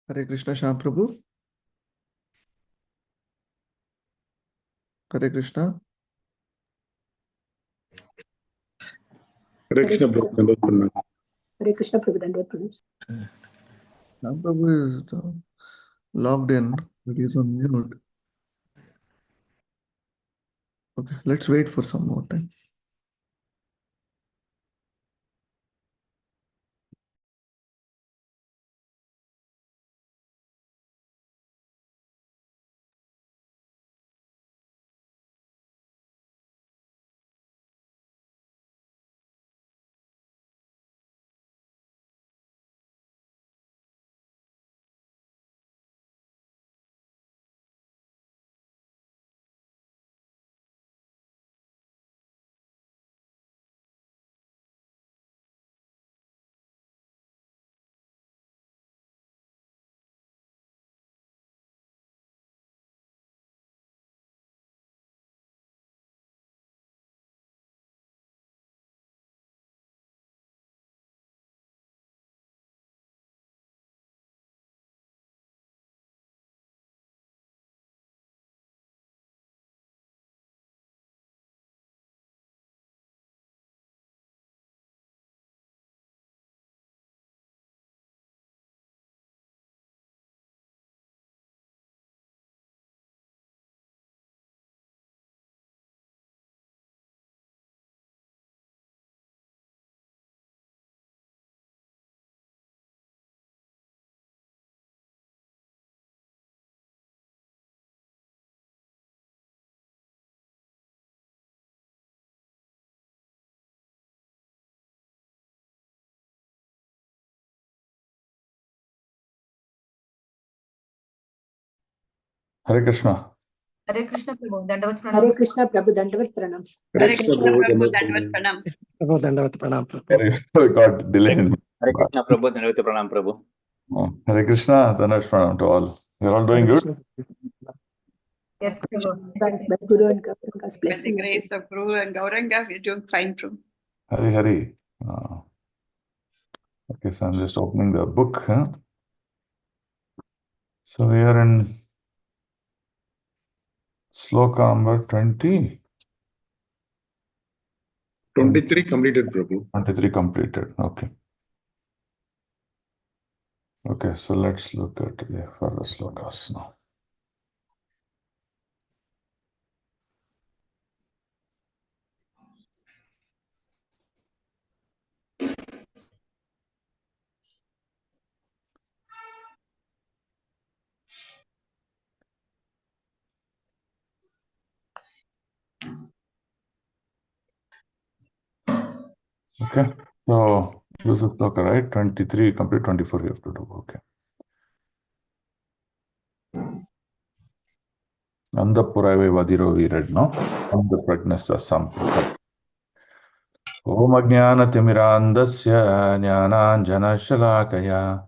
Hare Krishna, Shyam Prabhu. Hare Krishna. Hare Krishna, Prabhu. Dandavat Pranam. Hare Krishna, Prabhu. Dandavat Pranam. Shyam Prabhu is logged in, but he's on mute. Okay, let's wait for some more time. Hare Krishna. Hare Krishna Prabhu, Dandavat Pranam. Hare Krishna, Prabhu. Dandavat Pranam. Hare Krishna, Prabhu. Dandavat Pranam. Prabhu, Dandavat Pranam. We got delayed. Hare Krishna Prabhu, Dandavat Pranam Prabhu. Hare Krishna, Dhanush Pranam to all. You're all doing good? Yes, Prabhu. By Guru and Gauranga's By the blessing. grace of Guru and Gauranga, we're doing fine, Prabhu. Hari Hari. Okay, so I'm just opening the book. Huh? So we are in sloka number 20. 23 completed, Prabhu. 23 completed. Okay. Okay, so let's look at the further slokas now. Okay, so this is sloka, right? 23 complete, 24 you have to do. Okay. Andapurave vadiro we read, no? Andapragnasa samprata. Om Ajnanatimirandasya Jnananjanashalakaya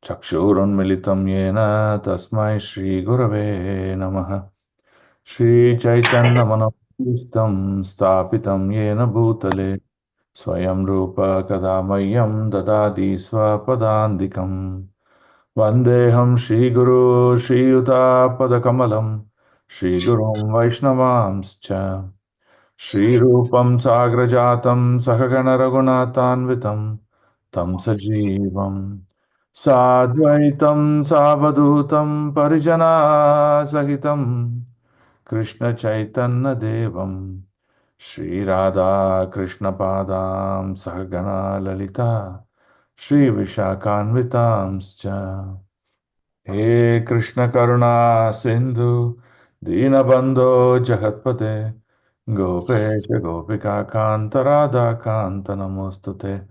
Chakshurunmilitam Yena Tasmai Shri Gurave Namaha Shri Chaitanya Manopistam Stapitam Yena Bhutale Swayam Rupa Kadamayam Dadadi Swapadandikam Vandeham Shri Guru Shri Yuta Padakamalam Shri Gurum Vaishnavamscha Shri Rupam Sagrajatam Sahagana Raghunathanvitam Tam Sajivam Sadvaitam Savadutam Parijana Sahitam Krishna Chaitanya Devam Shri Radha Krishna Padam Sahagana Lalita Shri Vishakhanvitamscha He Krishna Karuna Sindhu Dinabandho Jagatpate Gopesha Gopika Kanta Radha Kanta Namostute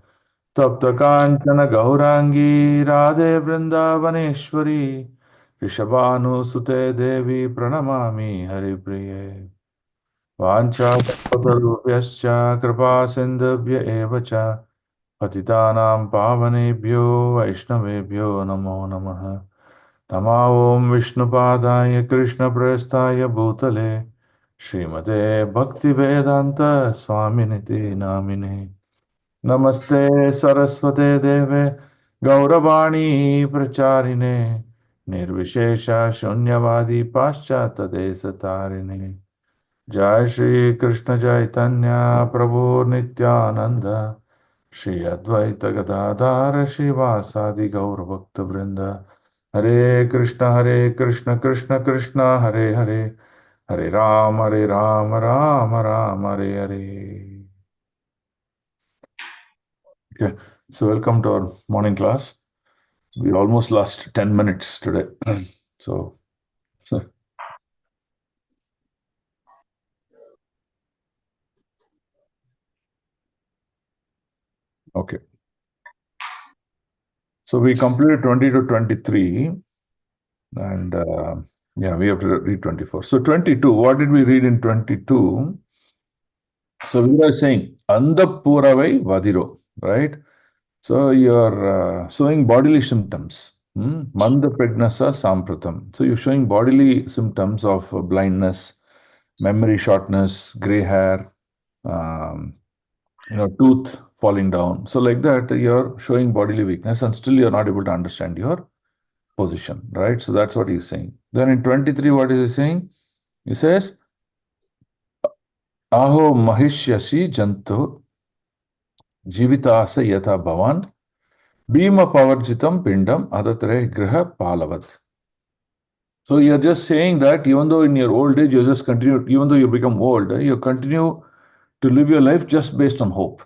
Tapta Kanchana Gaurangi Radhe Vrindavaneshwari Rishabhanu Sute Devi Pranamami Haripriye Vancha Kalparupyascha Kripa Sindhubhya Evacha Patitanam Pavanebhyo Vaishnavebhyo Namo Namaha Nama Om Vishnupadaya Krishna Prestaya Bhutale Srimate Bhaktivedanta Swaminiti Namine Namaste Saraswate Deve Gauravani Pracharine Nirvishesha Shunyavadi Paschatadesatarini. Jai Shri Krishna Chaitanya Prabhu Nityananda Shri Advaita Gadadhara Shivasadi Gaur Bhakta Vrinda Hare Krishna Krishna Krishna Hare Hare Hare Ram Ram Ram Hare Hare. Okay, so welcome to our morning class. We almost lost 10 minutes today. So okay. So we completed 20 to 23, and yeah, we have to read 24. So 22, what did we read in 22? So we were saying, Andapuravai Vadiro, right? So you're showing bodily symptoms. Manda Pregnasa Sampratam. So you're showing bodily symptoms of blindness, memory shortness, gray hair, tooth falling down. So like that, you're showing bodily weakness and still you're not able to understand your position, right? So that's what he's saying. Then in 23, what is he saying? He says, Aho Mahishyasi Jantu Jivitasa Yata Bhavan Bhima Pavarjitam Pindam Adatare Griha Palavat. So you're just saying that even though in your old age you just continue, even though you become old, you continue to live your life just based on hope.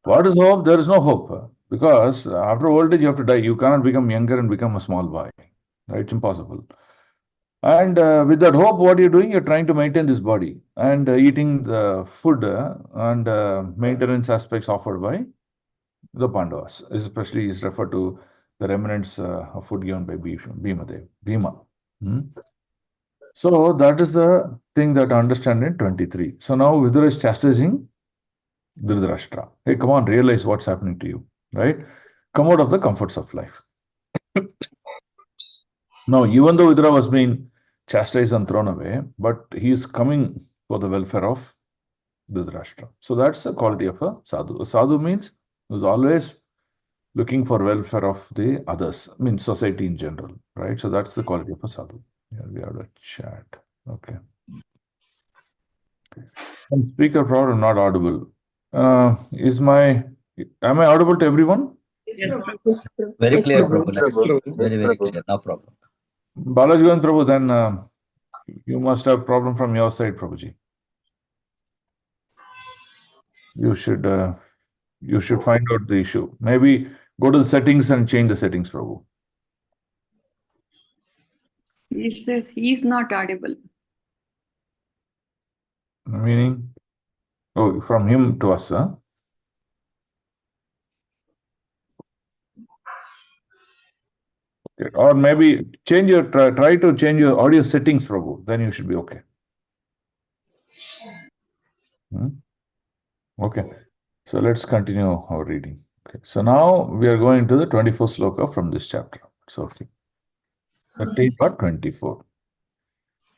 What is hope? There is no hope. Because after old age you have to die. You cannot become younger and become a small boy. Right? It's impossible. And with that hope, what you're doing, you're trying to maintain this body and eating the food and maintenance aspects offered by the Pandavas. Especially is referred to the remnants of food given by Bhima. So that is the thing that I understand in 23. So now Vidura is chastising Dhritarashtra. Hey, come on, realize what's happening to you, right? Come out of the comforts of life. Now, even though Vidura was being chastised and thrown away, but he is coming for the welfare of Dhritarashtra. So that's the quality of a sadhu. A sadhu means who's always looking for welfare of the others, I mean society in general, right? So that's the quality of a sadhu. Here we have a chat. Okay. And speaker problem not audible. Am I audible to everyone? Yes, Prabhu. Yes, Prabhu. Very Yes, clear, Prabhu. Prabhu. Very clear. No problem. Balaji Prabhu, then you must have problem from your side, Prabhuji. You should find out the issue. Maybe go to the settings and change the settings, Prabhu. He says he's not audible. Meaning? Oh, from him to us, huh? Okay. Or maybe try to change your audio settings, Prabhu. Then you should be okay. Okay. So let's continue our reading. Okay. So now we are going to the 24th sloka from this chapter. So okay. 13 or 24.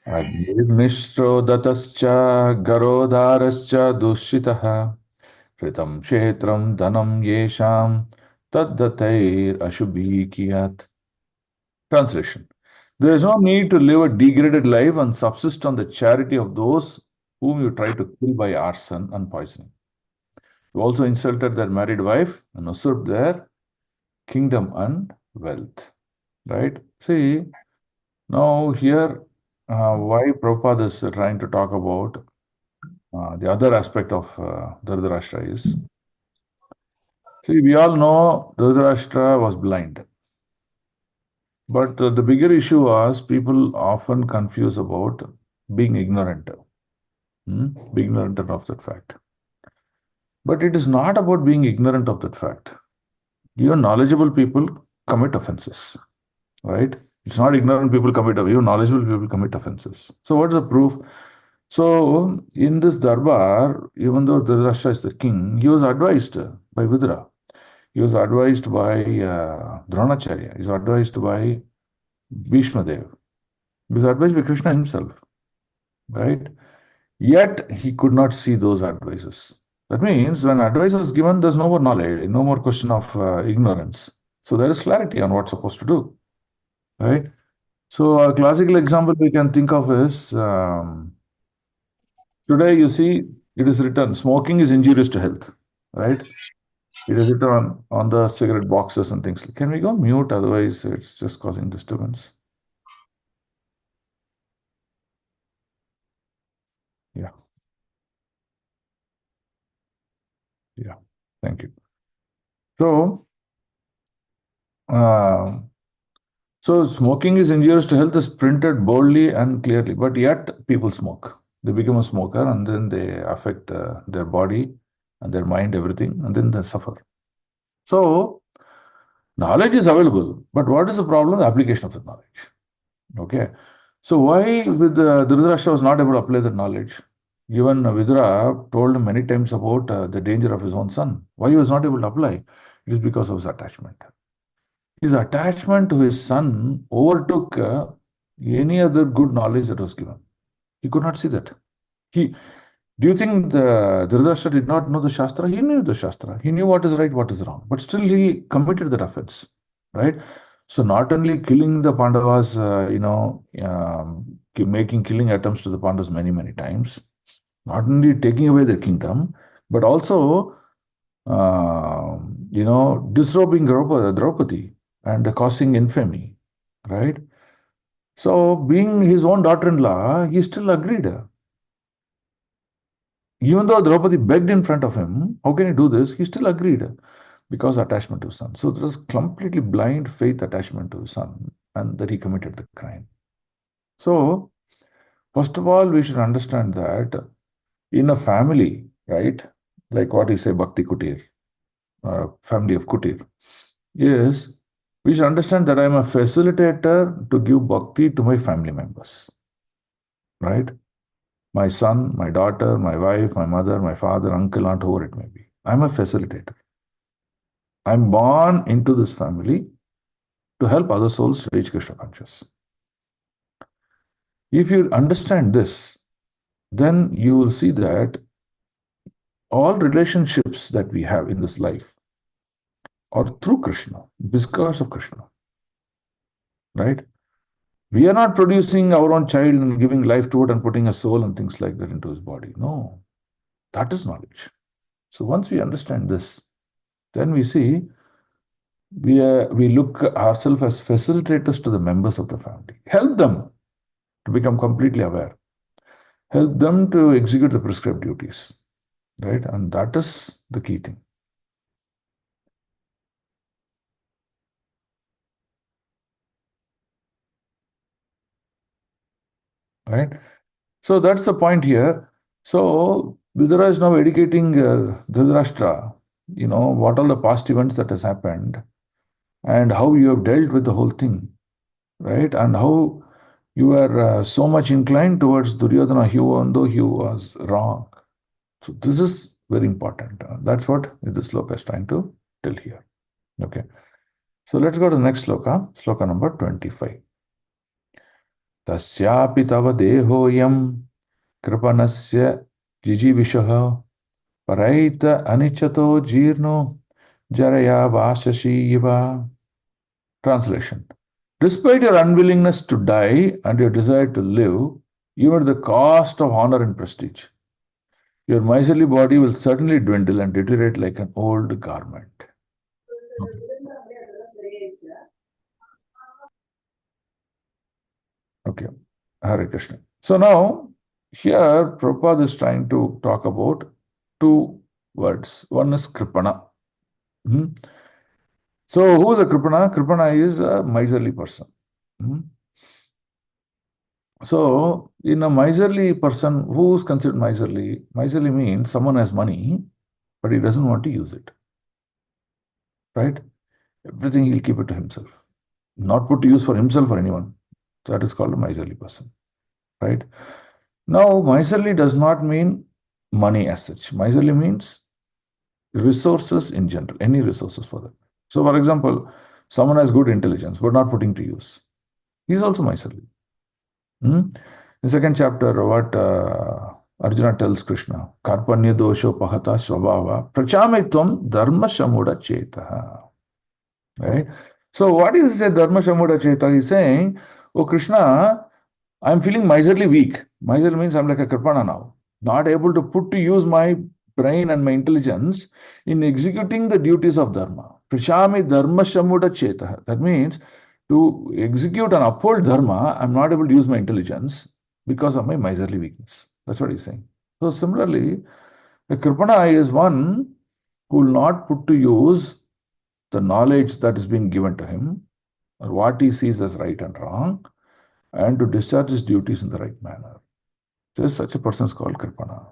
Agnishtro datascha garodharascha dushitaha Pritam Shetram Dhanam Yesham Taddatair Ashubhikiyat. Translation. There is no need to live a degraded life and subsist on the charity of those whom you try to kill by arson and poisoning. You also insulted their married wife and usurped their kingdom and wealth. Right? See, now here, why Prabhupada is trying to talk about the other aspect of Dhritarashtra is, see, we all know Dhritarashtra was blind. But the bigger issue was people often confuse about being ignorant. Being ignorant of that fact. But it is not about being ignorant of that fact. Even knowledgeable people commit offenses, right? It's not ignorant people commit offenses. Even knowledgeable people commit offenses. So what is the proof? So in this darbar, even though Dhritarashtra is the king, he was advised by Vidura. He was advised by Dronacharya. He was advised by Bhishma Dev. He was advised by Krishna himself, right? Yet he could not see those advices. That means when advice was given, there's no more knowledge, no more question of ignorance. So there is clarity on what's supposed to do. right? So a classical example we can think of is today you see it is written smoking is injurious to health, right? It is written on the cigarette boxes and things. Can we go mute? Otherwise, it's just causing disturbance. Yeah. Yeah. Thank you. So, so smoking is injurious to health is printed boldly and clearly, but yet people smoke. They become a smoker and then they affect their body and their mind, everything, and then they suffer. So, knowledge is available, but what is the problem? The application of the knowledge. Okay. So why with Dhritarashtra was not able to apply that knowledge? Even Vidura told him many times about the danger of his own son. Why he was not able to apply? It is because of his attachment. His attachment to his son overtook any other good knowledge that was given. He could not see that. He, do you think the Dhritarashtra did not know the Shastra? He knew the Shastra. He knew what is right, what is wrong. But still he committed that offense, right? So not only killing the Pandavas, making killing attempts to the Pandavas many, many times, not only taking away their kingdom, but also, disrobing Draupadi and causing infamy, right? So being his own daughter-in-law, he still agreed. Even though Draupadi begged in front of him, how can he do this? He still agreed because attachment to his son. So there was completely blind faith attachment to his son, and that he committed the crime. So, first of all, we should understand that in a family, right, like what is say Bhakti Kutir, family of Kutir, is we should understand that I am a facilitator to give bhakti to my family members, right? My son, my daughter, my wife, my mother, my father, uncle, aunt, whoever it may be. I'm a facilitator. I'm born into this family to help other souls reach Krishna consciousness. If you understand this, then you will see that all relationships that we have in this life are through Krishna, because of Krishna, right? We are not producing our own child and giving life to it and putting a soul and things like that into his body. No, that is knowledge. So once we understand this, then we see we look ourselves as facilitators to the members of the family. Help them to become completely aware. Help them to execute the prescribed duties, right? And that is the key thing. Right? So that's the point here. So Vidura is now educating Dhritarashtra, what all the past events that has happened and how you have dealt with the whole thing, right? And how you are so much inclined towards Duryodhana, even though he was wrong. So this is very important. That's what this sloka is trying to tell here. Okay. So let's go to the next sloka, sloka number 25. Tasyapi tava dehoyam kripanasya jijivishah paraita anichato jirno jaraya vasashi iva. Translation. Despite your unwillingness to die and your desire to live, even at the cost of honor and prestige, your miserly body will certainly dwindle and deteriorate like an old garment. Okay. Hare Krishna. So now, here Prabhupada is trying to talk about two words. One is Kripana. So who is a Kripana? Kripana is a miserly person. So in a miserly person, who is considered miserly? Miserly means someone has money, but he doesn't want to use it. Right? Everything he'll keep it to himself. Not put to use for himself or anyone. That is called a miserly person. Right? Now, miserly does not mean money as such. Miserly means resources in general, any resources for that. So, for example, someone has good intelligence but not putting to use. He is also miserly. In the second chapter, what Arjuna tells Krishna, Karpanya dosho pahata svabhava prachamitvam dharma shamuda chetaha. Right? So what is the Dharma Shamuda Cheta? He's saying, oh Krishna, I'm feeling miserly weak. Miserly means I'm like a Kripana now, not able to put to use my brain and my intelligence in executing the duties of Dharma. Prishami Dharma Shamuda Cheta. That means to execute and uphold Dharma, I'm not able to use my intelligence because of my miserly weakness. That's what he's saying. So similarly, a Kripana is one who will not put to use the knowledge that is being given to him, or what he sees as right and wrong, and to discharge his duties in the right manner. Just such a person is called Kripana.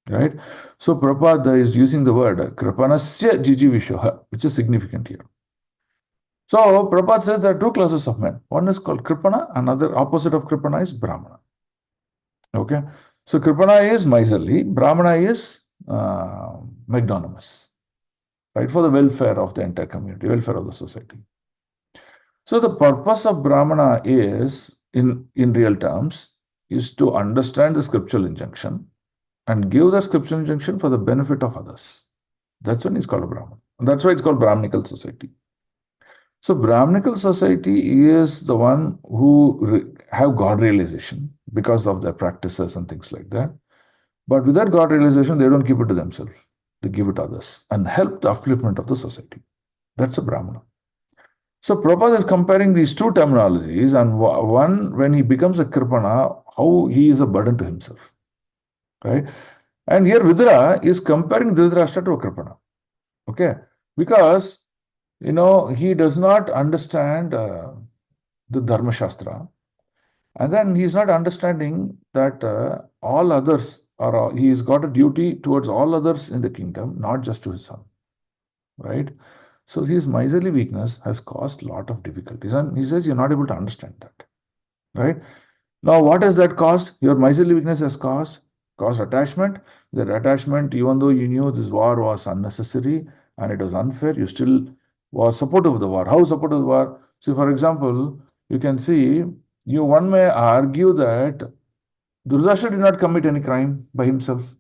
Right? So Prabhupada is using the word Kripanasya Jijivishoha, which is significant here. So Prabhupada says there are two classes of men. One is called Kripana, another opposite of Kripana is Brahmana. Okay? So Kripana is miserly, Brahmana is magnanimous. Right? For the welfare of the entire community, welfare of the society. So the purpose of Brahmana is, in real terms, is to understand the scriptural injunction and give the scriptural injunction for the benefit of others. That's when it's called a Brahman. And that's why it's called Brahmanical society. So Brahmanical society is the one who have God realization because of their practices and things like that. But with that God realization, they don't keep it to themselves. They give it to others and help the upliftment of the society. That's a Brahmana. So Prabhupada is comparing these two terminologies, and one, when he becomes a Kripana, how he is a burden to himself. Right? And here Vidura is comparing Dhritarashtra to a Kripana. Okay? Because, he does not understand the Dharma Shastra. And then he is not understanding that all others he has got a duty towards all others in the kingdom, not just to his son. Right? So his miserly weakness has caused a lot of difficulties. And he says you're not able to understand that. Right? Now, what has that caused? Your miserly weakness has caused attachment. That attachment, even though you knew this war was unnecessary and it was unfair, you still was supportive of the war. How supportive of the war? So, for example, you can see, one may argue that Dhritarashtra did not commit any crime by himself,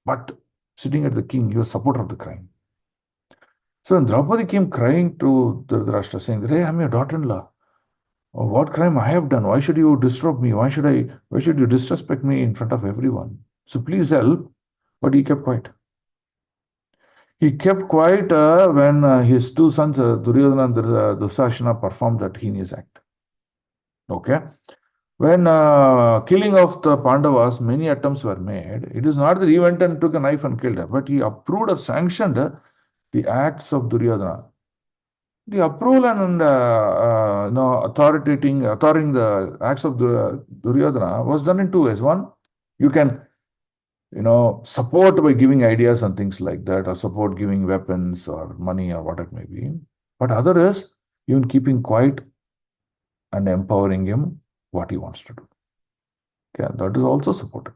but sitting at the king, he was supporter of the crime. So when Draupadi came crying to Dhritarashtra, saying, hey, I'm your daughter-in-law. What crime I have done? Why should you disturb me? Why should you disrespect me in front of everyone? So please help. But he kept quiet. He kept quiet when his two sons, Duryodhana and Dushasana, performed that heinous act. Okay? When killing of the Pandavas, many attempts were made. It is not that he went and took a knife and killed her, but he approved or sanctioned the acts of Duryodhana. The approval and authoring the acts of Duryodhana was done in two ways. One, you can support by giving ideas and things like that, or support giving weapons or money or what it may be. But other is even keeping quiet and empowering him what he wants to do. Okay, that is also supported.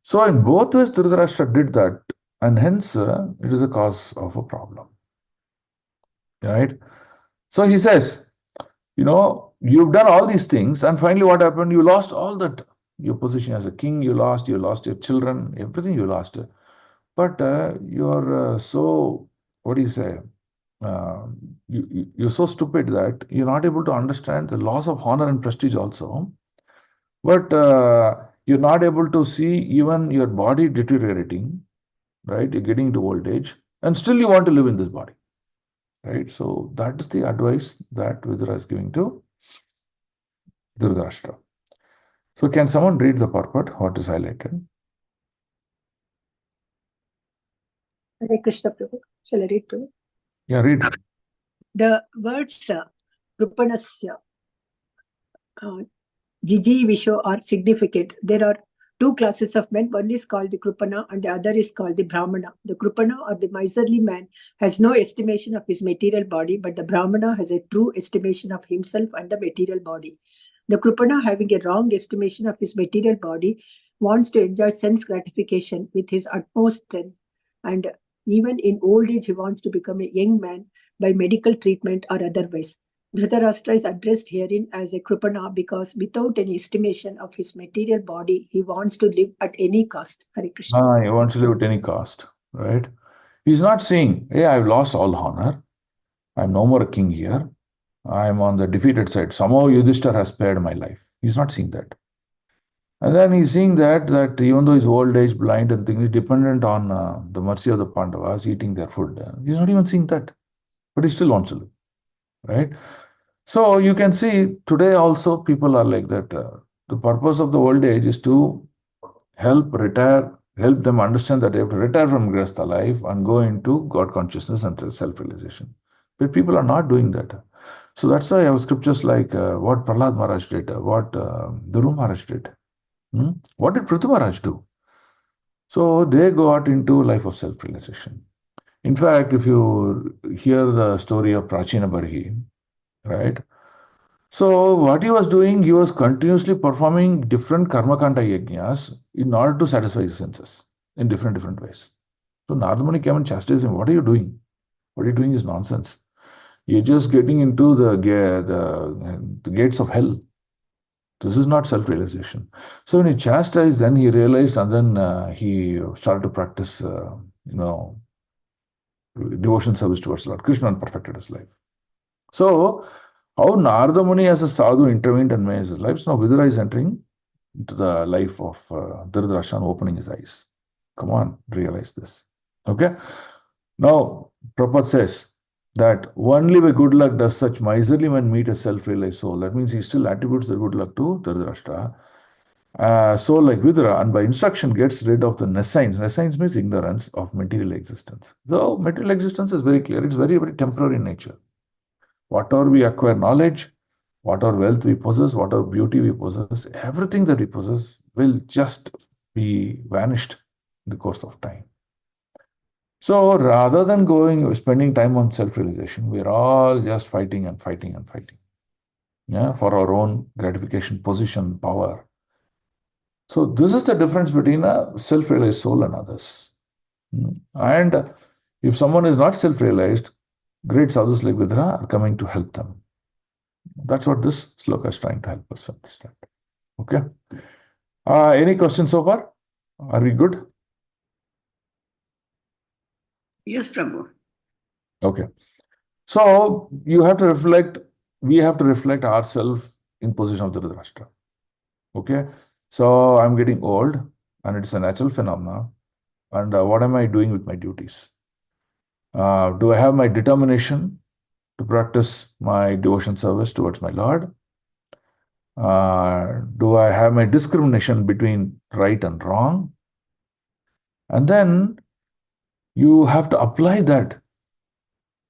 So in both ways, Dhritarashtra did that, and hence it is a cause of a problem. Right? So he says, you've done all these things, and finally what happened? You lost all that. Your position as a king, you lost your children, everything you lost. But you're so, what do you say? You're so stupid that you're not able to understand the loss of honor and prestige also. But you're not able to see even your body deteriorating, right? You're getting to old age, and still you want to live in this body. Right? So that is the advice that Vidura is giving to Dhritarashtra. So can someone read the purport, what is highlighted? Hare Krishna Prabhu. Shall I read Prabhu? Yeah, read. The words Krupanasya, Jiji Visho are significant. There are two classes of men. One is called the Krupana and the other is called the Brahmana. The Krupana or the miserly man has no estimation of his material body, but the Brahmana has a true estimation of himself and the material body. The Krupana, having a wrong estimation of his material body, wants to enjoy sense gratification with his utmost strength. And even in old age, he wants to become a young man by medical treatment or otherwise. Dhritarashtra is addressed herein as a Krupana because without any estimation of his material body, he wants to live at any cost. Hare Krishna. He wants to live at any cost, right? He's not saying, hey, I've lost all honor. I'm no more a king here. I'm on the defeated side. Somehow Yudhishthira has spared my life. He's not seeing that. And then he's seeing that even though he's old age, blind and things, he's dependent on the mercy of the Pandavas eating their food. He's not even seeing that. But he still wants to live. Right? So you can see today also people are like that. The purpose of the old age is to help them understand that they have to retire from Grihastha life and go into God consciousness and self-realization. But people are not doing that. So that's why I have scriptures like what Prahlad Maharaj did, what Dhruv Maharaj did. What did Prithu Maharaj do? So they got into life of self-realization. In fact, if you hear the story of Prachina Barhi, right? So what he was doing, he was continuously performing different karmakanta yajnas in order to satisfy his senses in different ways. So Narada Muni came and chastised him. What are you doing? What you're doing is nonsense. You're just getting into the gates of hell. This is not self-realization. So when he chastised, then he realized, and then he started to practice, devotion service towards Lord Krishna and perfected his life. So how Narada Muni as a sadhu intervened and made his life. So now Vidura is entering into the life of Dhritarashtra and opening his eyes. Come on, realize this. Okay? Now, Prabhupada says that only by good luck does such miserly man meet a self-realized soul. That means he still attributes the good luck to Dhritarashtra. Soul like Vidura, and by instruction gets rid of the nescience. Nescience means ignorance of material existence. So material existence is very clear. It's very, very temporary in nature. Whatever we acquire knowledge, whatever wealth we possess, whatever beauty we possess, everything that we possess will just be vanished in the course of time. So rather than spending time on self-realization, we're all just fighting and fighting and fighting. Yeah, for our own gratification, position, power. So this is the difference between a self-realized soul and others. And if someone is not self-realized, great sadhus like Vidra are coming to help them. That's what this sloka is trying to help us understand. Okay. Any questions so far? Are we good? Yes, Prabhu. Okay. So you have to reflect, we have to reflect ourselves in position of the Dhritarashtra. Okay. So I'm getting old and it's a natural phenomenon. And what am I doing with my duties? Do I have my determination to practice my devotion service towards my Lord? Do I have my discrimination between right and wrong? And then you have to apply that.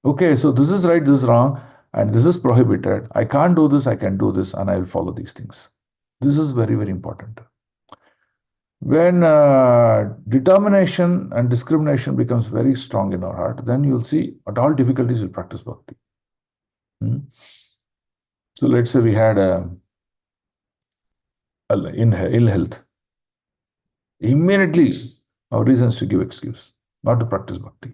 Okay, so this is right, this is wrong, and this is prohibited. I can't do this, I can do this, and I will follow these things. This is very, very important. When determination and discrimination becomes very strong in our heart, then you'll see at all difficulties we'll practice bhakti. So let's say we had ill health. Immediately our reasons to give excuse, not to practice bhakti.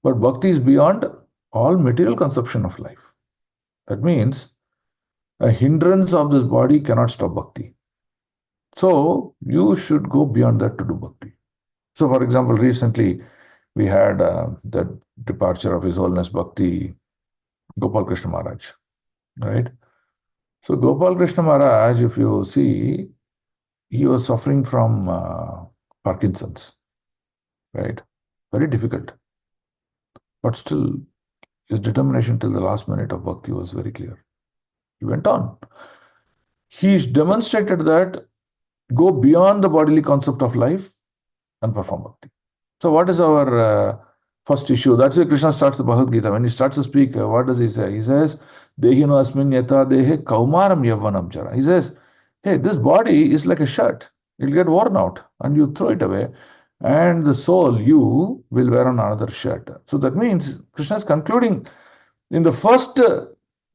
But bhakti is beyond all material conception of life. That means a hindrance of this body cannot stop bhakti. So you should go beyond that to do bhakti. So for example, recently we had the departure of His Holiness Bhakti Gopal Krishna Maharaj, right? So Gopal Krishna Maharaj, if you see, he was suffering from Parkinson's, right? Very difficult. But still, his determination till the last minute of bhakti was very clear. He went on. He demonstrated that go beyond the bodily concept of life and perform bhakti. So what is our first issue? That's why Krishna starts the Bhagavad Gita. When he starts to speak, what does he say? He says, Dehino asmin yata dehe kaumaram yavvanam jara. He says, hey, this body is like a shirt. It'll get worn out and you throw it away. And the soul, you will wear on another shirt. So that means Krishna is concluding in the first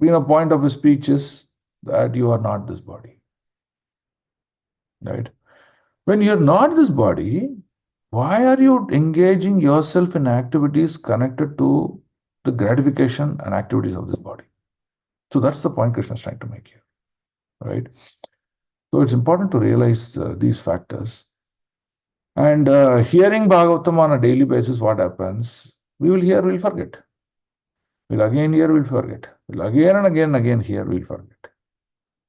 point of his speech is that you are not this body. Right? When you're not this body, why are you engaging yourself in activities connected to the gratification and activities of this body? So that's the point Krishna is trying to make here. Right? So it's important to realize these factors. And hearing Bhagavatam on a daily basis, what happens? We will hear, we'll forget. We'll again hear, we'll forget. We'll again and again hear, we'll forget.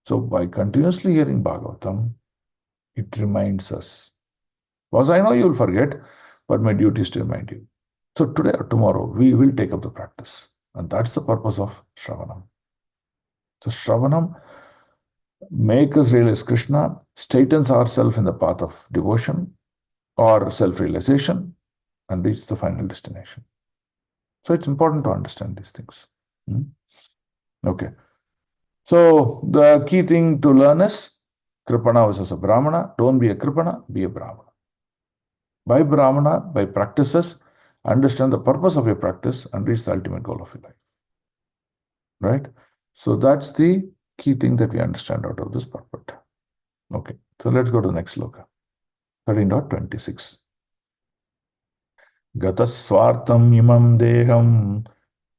So by continuously hearing Bhagavatam, it reminds us. Because I know you'll forget, but my duty is to remind you. So today or tomorrow, we will take up the practice. And that's the purpose of Shravanam. So Shravanam makes us realize Krishna, straightens ourselves in the path of devotion or self-realization, and reach the final destination. So it's important to understand these things. Okay. So the key thing to learn is Kripana versus a Brahmana. Don't be a Kripana, be a Brahmana. By Brahmana, by practices, understand the purpose of your practice and reach the ultimate goal of your life. Right? So that's the key thing that we understand out of this purport. Okay. So let's go to the next sloka. 13.26. Gatasvartam imam deham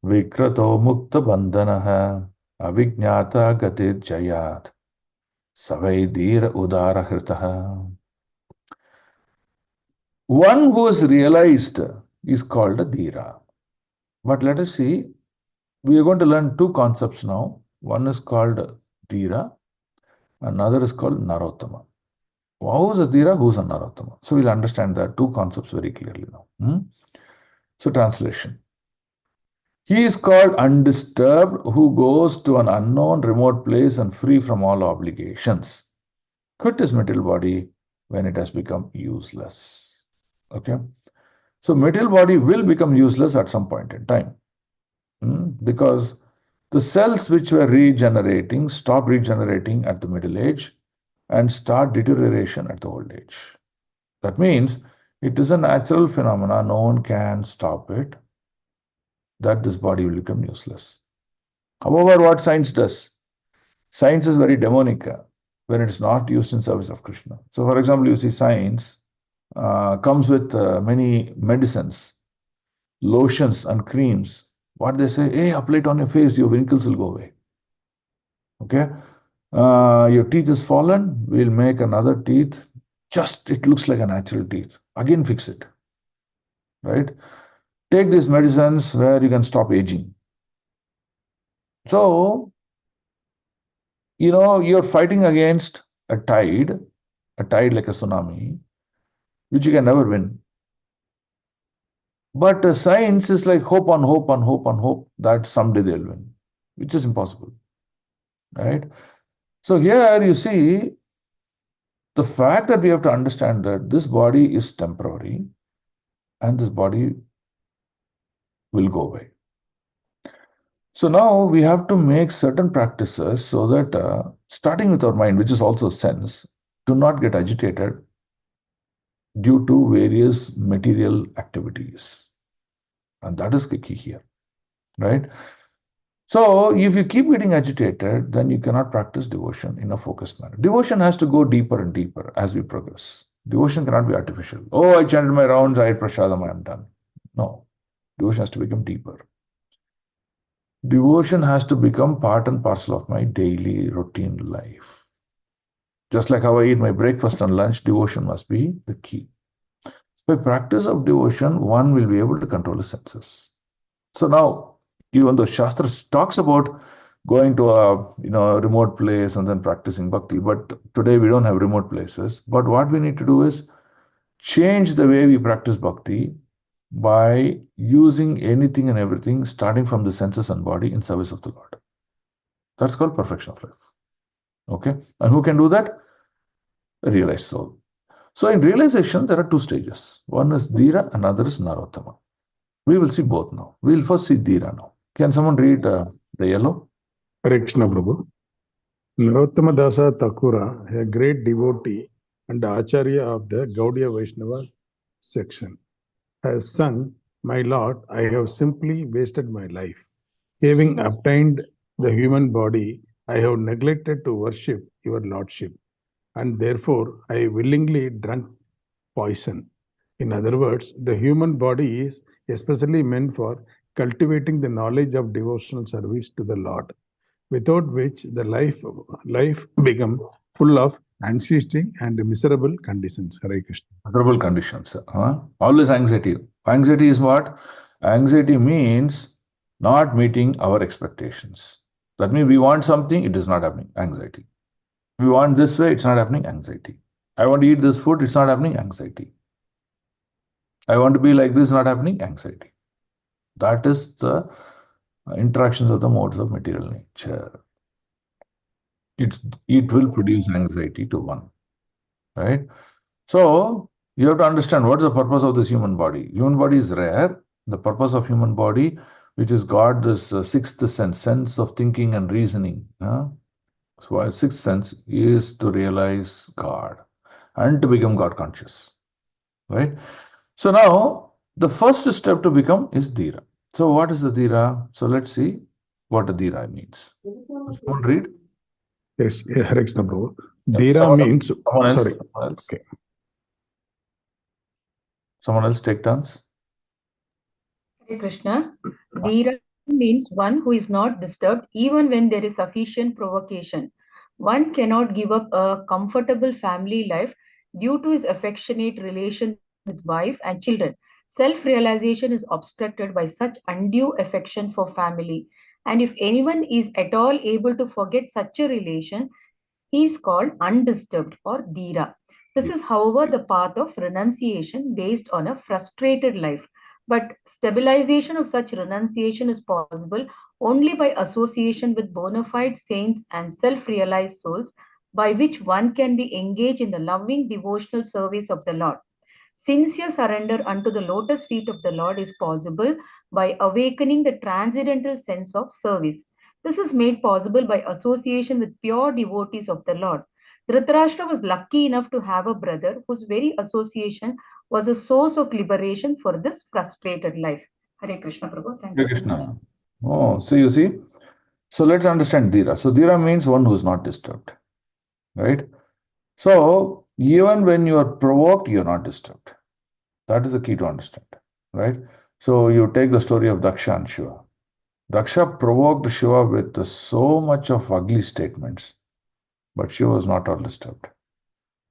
vikrato mukta bandhanaha avijnata gatir jayat savai dhira udara hritaha. One who is realized is called a dhira. But let us see, we are going to learn two concepts now. One is called dhira, another is called narottama. Who is a dhira, who is a narottama? So we'll understand that two concepts very clearly now. So translation. He is called undisturbed who goes to an unknown remote place and free from all obligations. Quit his material body when it has become useless. Okay. So material body will become useless at some point in time. Because the cells which were regenerating stop regenerating at the middle age and start deterioration at the old age. That means it is a natural phenomena. No one can stop it, that this body will become useless. However, what science does? Science is very demonic when it is not used in service of Krishna. So, for example, you see science comes with many medicines, lotions and creams. What they say, hey, apply it on your face, your wrinkles will go away. Okay? Your teeth is fallen, we'll make another teeth. Just, it looks like a natural teeth. Again, fix it. Right? Take these medicines where you can stop aging. So, you're fighting against a tide like a tsunami, which you can never win. But science is like hope on hope on hope on hope that someday they'll win, which is impossible. Right? So here you see the fact that we have to understand that this body is temporary and this body will go away. So now we have to make certain practices so that starting with our mind, which is also sense, do not get agitated due to various material activities. And that is the key here, right? So if you keep getting agitated, then you cannot practice devotion in a focused manner. Devotion has to go deeper and deeper as we progress. Devotion cannot be artificial. Oh, I chanted my rounds, I ate prasadam, I am done. No. Devotion has to become deeper. Devotion has to become part and parcel of my daily routine life. Just like how I eat my breakfast and lunch, devotion must be the key. By practice of devotion, one will be able to control his senses. So now, even though Shastra talks about going to a remote place and then practicing bhakti, but today we don't have remote places. But what we need to do is change the way we practice bhakti by using anything and everything, starting from the senses and body in service of the Lord. That's called perfection of life. Okay? And who can do that? A realized soul. So in realization, there are two stages. One is dhira, another is narottama. We will see both now. We will first see dhira now. Can someone read the yellow? Hare Krishna Prabhu. Narottama Dasa Thakura, a great devotee and Acharya of the Gaudiya Vaishnava section, has sung, "My Lord, I have simply wasted my life. Having obtained the human body, I have neglected to worship your Lordship, and therefore I willingly drank poison." In other words, the human body is especially meant for cultivating the knowledge of devotional service to the Lord, without which the life becomes full of anxiety and miserable conditions. Hare Krishna. Miserable conditions. Always anxiety. Anxiety is what? Anxiety means not meeting our expectations. That means we want something, it is not happening, anxiety. We want this way, it's not happening, anxiety. I want to eat this food, it's not happening, anxiety. I want to be like this, not happening, anxiety. That is the interactions of the modes of material nature. It will produce anxiety to one, right? So you have to understand what's the purpose of this human body. Human body is rare. The purpose of human body, which has got this sixth sense of thinking and reasoning. So our sixth sense is to realize God and to become God conscious, right? So now the first step to become is Dhira. So what is the Dhira? So let's see what the Dhira means. Someone read? Yes, Hare Krishna Prabhu. Yeah, Dhira means, someone else, sorry. someone else. Okay. Someone else take turns. Hare Krishna. Dhira means one who is not disturbed even when there is sufficient provocation. One cannot give up a comfortable family life due to his affectionate relation with wife and children. Self-realization is obstructed by such undue affection for family. And if anyone is at all able to forget such a relation, he is called undisturbed or dhira. This is, however, the path of renunciation based on a frustrated life. But stabilization of such renunciation is possible only by association with bona fide saints and self realized souls, by which one can be engaged in the loving devotional service of the Lord. Sincere surrender unto the lotus feet of the Lord is possible by awakening the transcendental sense of service. This is made possible by association with pure devotees of the Lord. Dhritarashtra was lucky enough to have a brother whose very association was a source of liberation for this frustrated life. Hare Krishna Prabhu. Thank Hare you. Krishna. Oh, so you see. So let's understand Dhira. So Dhira means one who is not disturbed, right? So even when you are provoked, you're not disturbed. That is the key to understand, right? So you take the story of Daksha and Shiva. Daksha provoked Shiva with so much of ugly statements, but Shiva was not all disturbed,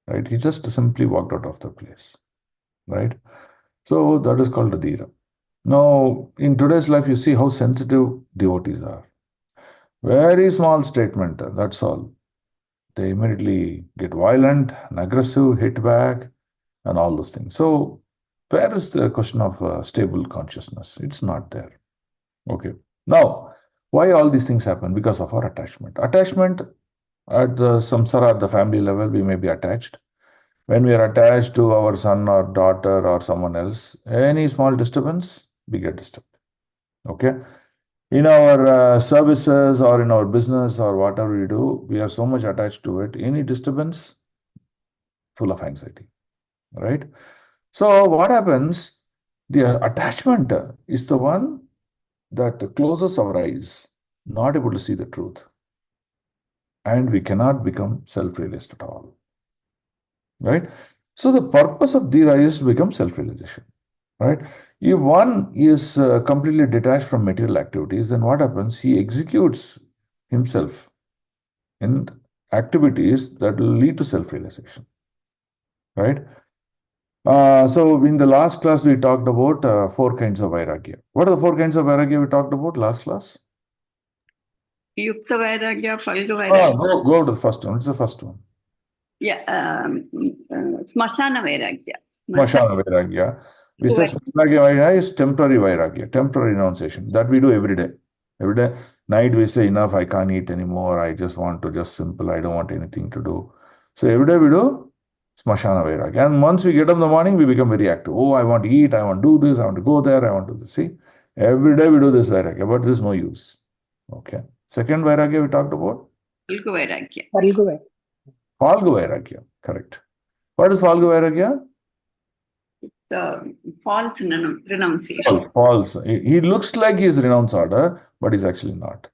right? He just simply walked out of the place, right? So that is called the Dhira. Now, in today's life, you see how sensitive devotees are. Very small statement, that's all. They immediately get violent and aggressive, hit back, and all those things. So, where is the question of stable consciousness? It's not there. Okay. Now, why all these things happen? Because of our attachment. Attachment at the samsara, at the family level, we may be attached. When we are attached to our son or daughter or someone else, any small disturbance, we get disturbed. Okay. In our services or in our business or whatever we do, we are so much attached to it. Any disturbance, full of anxiety, right? So what happens? The attachment is the one that closes our eyes, not able to see the truth. And we cannot become self-realized at all, right? So the purpose of Dhira is to become self-realization, right? If one is completely detached from material activities, then what happens? He executes himself in activities that will lead to self-realization, right? So in the last class, we talked about 4 kinds of vairagya. What are the 4 kinds of vairagya we talked about last class? Yukta Vairagya, Phalga Vairagya. Go to the first one. It's the first one. Yeah, Smasana Vairagya. Smashana vairagya. We said vairagya is temporary vairagya, temporary renunciation. That we do every day. Every day, night we say, enough, I can't eat anymore. I just want to just simple. I don't want anything to do. So every day we do smashana vairagya. And once we get up in the morning, we become very active. Oh, I want to eat. I want to do this. I want to go there. I want to do this. See, every day we do this vairagya, but there's no use. Okay. Second vairagya we talked about? Phalga Vairagya. Phalga vairagya. Correct. What is Phalga vairagya? False renunciation. False. He looks like he's renounced order, but he's actually not.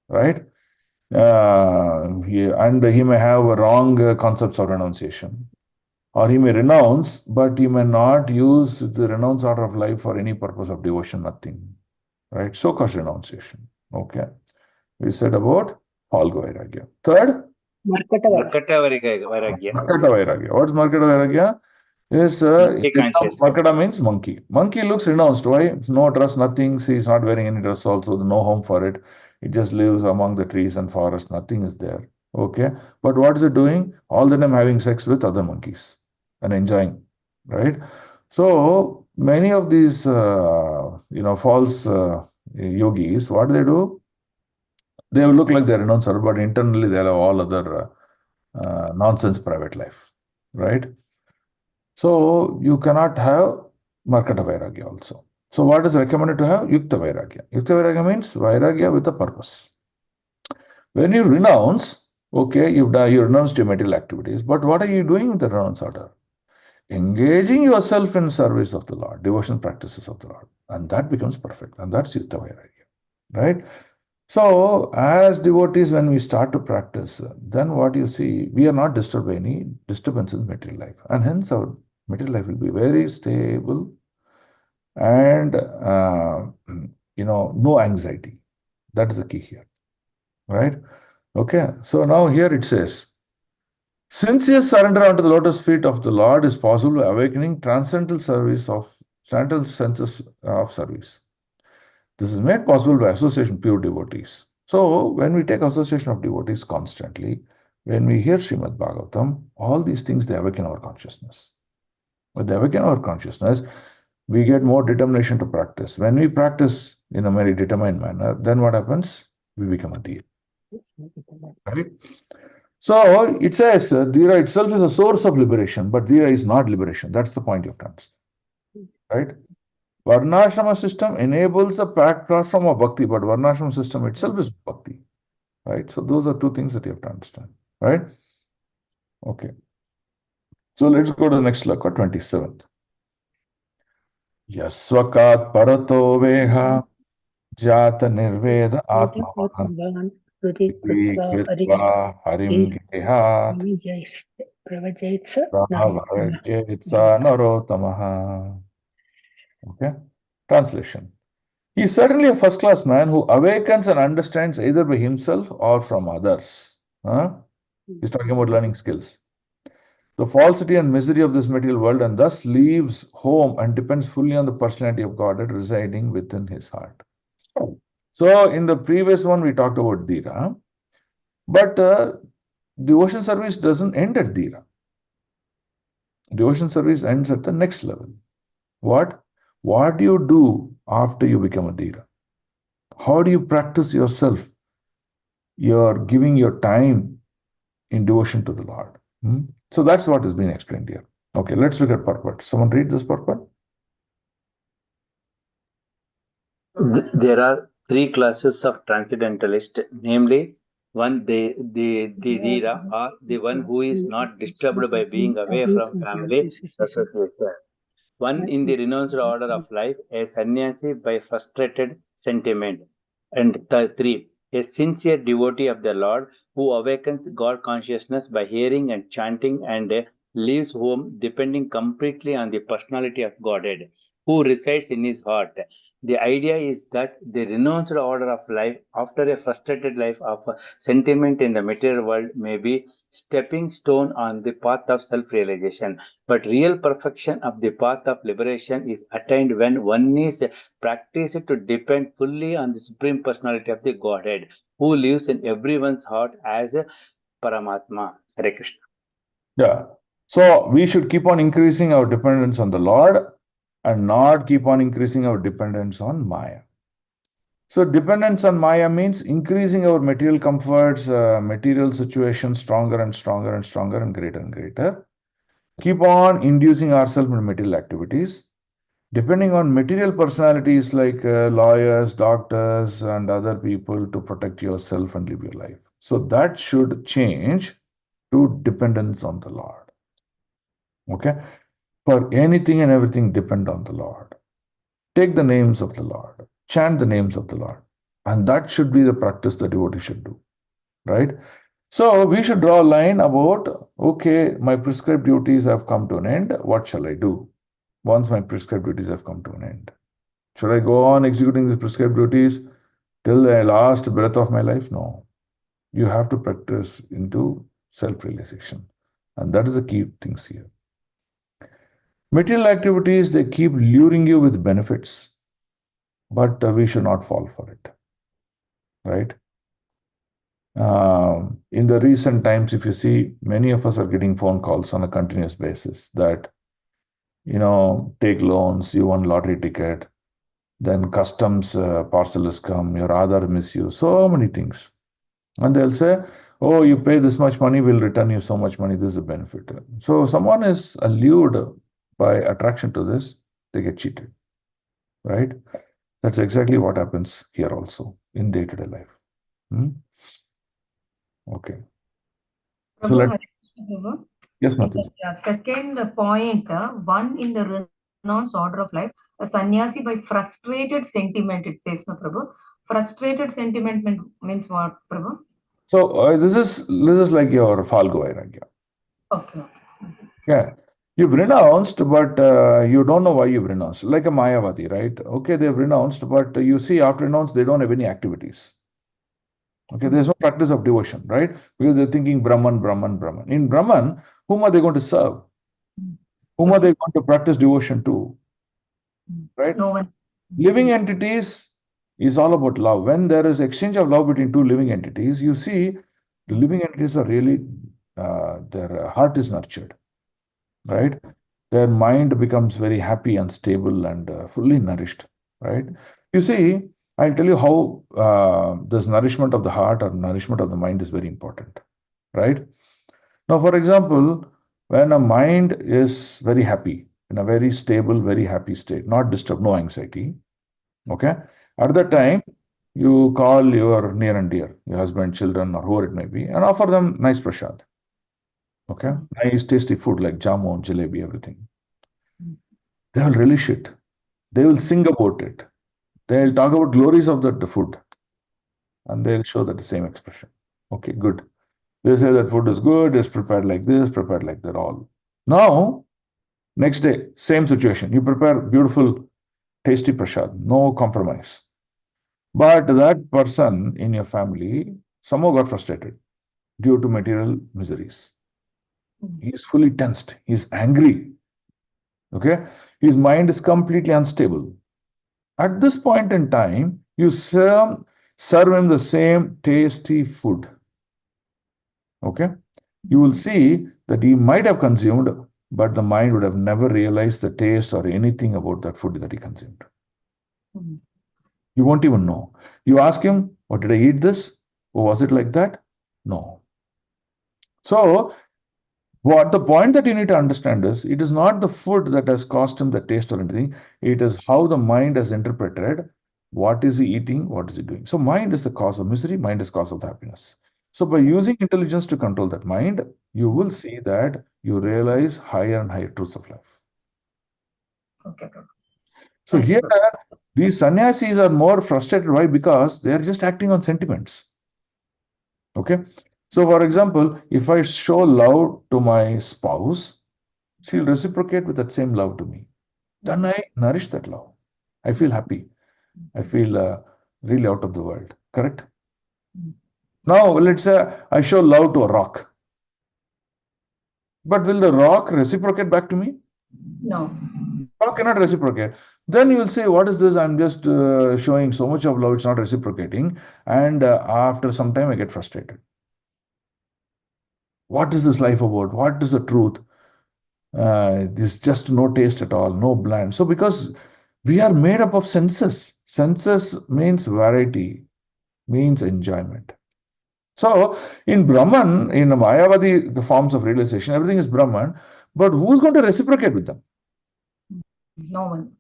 Right? He may have wrong concepts of renunciation. Or he may renounce, but he may not use the renounce order of life for any purpose of devotion, nothing. Right? So-called renunciation. Okay. We said about Phalga vairagya. Third? Markata Vairagya. Markata vairagya. What's Markata vairagya? Is Monkey conscious. Markada means monkey. Monkey looks renounced. Why? No dress, nothing. See, he's not wearing any dress also. No home for it. It just lives among the trees and forest. Nothing is there. Okay. But what is it doing? All the time having sex with other monkeys and enjoying. Right? So many of these, false yogis, what do? They will look like they're renounced, but internally they'll have all other nonsense private life. Right? So you cannot have Markata Vairagya also. So what is recommended to have? Yukta Vairagya. Yukta Vairagya means Vairagya with a purpose. When you renounce, okay, you renounced your material activities, but what are you doing with the renounce order? Engaging yourself in service of the Lord, devotional practices of the Lord, and that becomes perfect, and that's Yukta Vairagya, right? So, as devotees, when we start to practice, then what you see, we are not disturbed by any disturbance in material life, and hence our material life will be very stable and no anxiety. That is the key here, right? Okay, so now here it says, sincere surrender unto the lotus feet of the Lord is possible by awakening transcendental senses of service. This is made possible by association of pure devotees. So, when we take association of devotees constantly, when we hear Srimad Bhagavatam, all these things, they awaken our consciousness. When they awaken our consciousness, we get more determination to practice. When we practice in a very determined manner, then what happens? We become a Dhira. Right? So, it says Dhira itself is a source of liberation, but Dhira is not liberation. That's the point you have to understand. Right? Varnashrama system enables a platform of bhakti, but Varnashrama system itself is bhakti, right? So those are two things that you have to understand, right? Okay. So let's go to the next sloka, 27th. Yasvakat parato veha jata nirveda atmavan vikritva harim gehat pravarjyetsa narotamaha. Okay. Translation. He is certainly a first-class man who awakens and understands either by himself or from others. He's talking about learning skills. The falsity and misery of this material world, and thus leaves home and depends fully on the personality of Godhead residing within his heart. So, in the previous one, we talked about Dhira, but devotion service doesn't end at Dhira. Devotion service ends at the next level. What? What do you do after you become a Dhira? How do you practice yourself? You're giving your time in devotion to the Lord. So that's what is being explained here. Okay, let's look at purport. Someone read this purport? There are three classes of transcendentalists, namely, one, the Dhira, or the one who is not disturbed by being away from family association. One in the renounced order of life, a sannyasi by frustrated sentiment. And three, a sincere devotee of the Lord who awakens God consciousness by hearing and chanting and leaves home depending completely on the personality of Godhead who resides in his heart. The idea is that the renounced order of life, after a frustrated life of sentiment in the material world, may be stepping stone on the path of self-realization. But real perfection of the path of liberation is attained when one is practiced to depend fully on the Supreme Personality of the Godhead, who lives in everyone's heart as Paramatma. Hare Krishna. Yeah. So we should keep on increasing our dependence on the Lord and not keep on increasing our dependence on Maya. So dependence on Maya means increasing our material comforts, material situations stronger and stronger and stronger and greater. Keep on inducing ourselves in material activities. Depending on material personalities like lawyers, doctors, and other people to protect yourself and live your life. So that should change to dependence on the Lord. Okay? For anything and everything, depend on the Lord. Take the names of the Lord. Chant the names of the Lord. And that should be the practice the devotee should do. Right? So we should draw a line about, okay, my prescribed duties have come to an end. What shall I do once my prescribed duties have come to an end? Should I go on executing the prescribed duties till the last breath of my life? No. You have to practice into self-realization. And that is the key things here. Material activities, they keep luring you with benefits, but we should not fall for it, right? In the recent times, if you see, many of us are getting phone calls on a continuous basis that, take loans, you won lottery ticket, then customs parcel has come, your Aadhaar misuse, so many things. And they'll say, oh, you pay this much money, we'll return you so much money, this is a benefit. So someone is allured by attraction to this, they get cheated, right? That's exactly what happens here also in day-to-day life. Okay. So Prabhu, let Hare Krishna, Prabhu. yes, In Mataji. the second point, one in the renounced order of life, a sannyasi by frustrated sentiment, it says, no, Prabhu. Frustrated sentiment means what, Prabhu? So this is like your Falgu Vairagya. Okay. Yeah. You've renounced, but you don't know why you've renounced. Like a Mayavadi, right? Okay, they've renounced, but you see, after renounce, they don't have any activities. Okay, there's no practice of devotion, right? Because they're thinking Brahman, Brahman, Brahman. In Brahman, whom are they going to serve? Whom are they going to practice devotion to? Right? No one. Living entities is all about love. When there is exchange of love between two living entities, you see the living entities are really, their heart is nurtured, right? Their mind becomes very happy and stable and fully nourished, right? You see, I'll tell you how this nourishment of the heart or nourishment of the mind is very important, right? Now, for example, when a mind is very happy, in a very stable, very happy state, not disturbed, no anxiety, okay? At that time, you call your near and dear, your husband, children, or whoever it may be, and offer them nice prasad, okay? Nice, tasty food like jamun, jalebi, everything. They will relish it. They will sing about it. They'll talk about glories of the food, and they'll show that the same expression. Okay, good. They say that food is good, it's prepared like this, prepared like that, all. Now, next day, same situation. You prepare beautiful, tasty prasad, no compromise. But that person in your family somehow got frustrated due to material miseries. He is fully tensed. He is angry. Okay? His mind is completely unstable. At this point in time, you serve him the same tasty food. Okay? You will see that he might have consumed, but the mind would have never realized the taste or anything about that food that he consumed. You won't even know. You ask him, "What did I eat this? Or was it like that?" No. So, what the point that you need to understand is, it is not the food that has caused him the taste or anything. It is how the mind has interpreted what is he eating, what is he doing. So, mind is the cause of misery, mind is cause of happiness. So, by using intelligence to control that mind, you will see that you realize higher and higher truths of life. Okay. So, here, these sannyasis are more frustrated. Why? Because they are just acting on sentiments. Okay. So, for example, if I show love to my spouse, she'll reciprocate with that same love to me. Then I nourish that love. I feel happy. I feel really out of the world. Correct? Now, let's say I show love to a rock. But will the rock reciprocate back to me? No. Rock cannot reciprocate. Then you will say, what is this? I'm just showing so much of love, it's not reciprocating. And after some time, I get frustrated. What is this life about? What is the truth? There's just no taste at all, no blend. So, because we are made up of senses, senses means variety, means enjoyment. So, in Brahman, in Mayavadi, the forms of realization, everything is Brahman, but who's going to reciprocate with them? No one.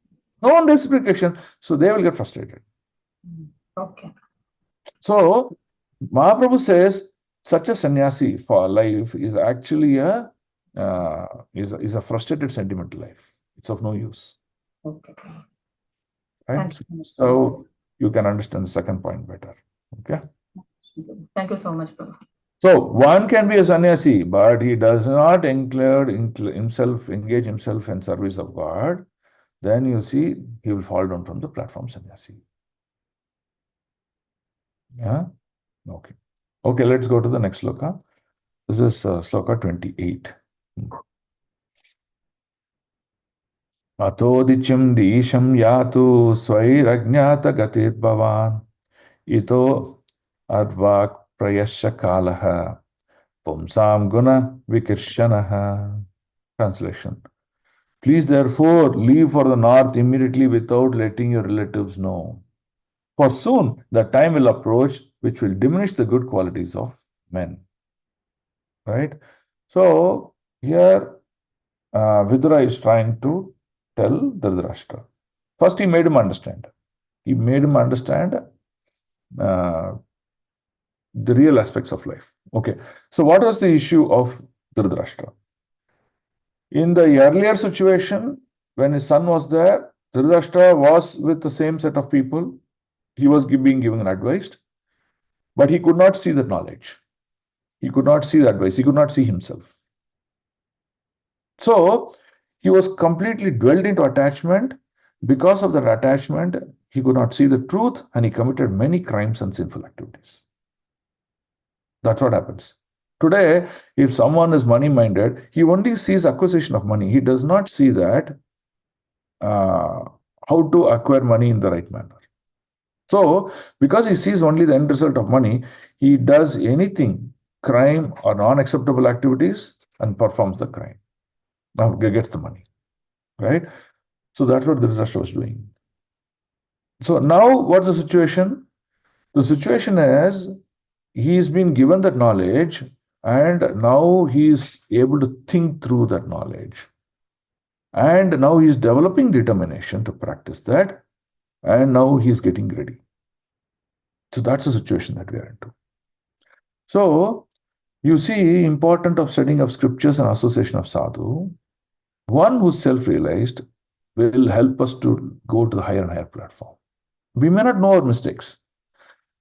No one reciprocation, so they will get frustrated. Okay. So, Mahaprabhu says such a sannyasi for life is actually is a frustrated sentimental life. It's of no use. Okay. Right? Thank you. So you can understand the second point better. Okay. Thank you so much, Prabhu. So one can be a sannyasi, but he does not engage himself in service of God. Then you see he will fall down from the platform sannyasi. Yeah. Okay. Okay. Let's go to the next sloka. This is sloka 28. Atodichim disham yatu swairajnata gatir bhavan ito advak prayasya kalaha pumsam guna vikirshanaha. Translation. Please therefore leave for the north immediately without letting your relatives know. For soon the time will approach which will diminish the good qualities of men. Right? So here Vidura is trying to tell Dhritarashtra. First, he made him understand. He made him understand the real aspects of life. Okay. So, what was the issue of Dhritarashtra? In the earlier situation, when his son was there, Dhritarashtra was with the same set of people. He was being given advice, but he could not see the knowledge. He could not see the advice. He could not see himself. So, he was completely dwelled into attachment. Because of that attachment, he could not see the truth and he committed many crimes and sinful activities. That's what happens. Today, if someone is money-minded, he only sees acquisition of money. He does not see that how to acquire money in the right manner. So, because he sees only the end result of money, he does anything, crime or non-acceptable activities, and performs the crime. Now, gets the money, right? So that's what Dhritarashtra was doing. So now, what's the situation? The situation is he's been given that knowledge, and now he's able to think through that knowledge. And now he's developing determination to practice that, and now he's getting ready. So that's the situation that we are into. So you see, important of studying of scriptures and association of sadhu. One who's self-realized will help us to go to the higher and higher platform. We may not know our mistakes.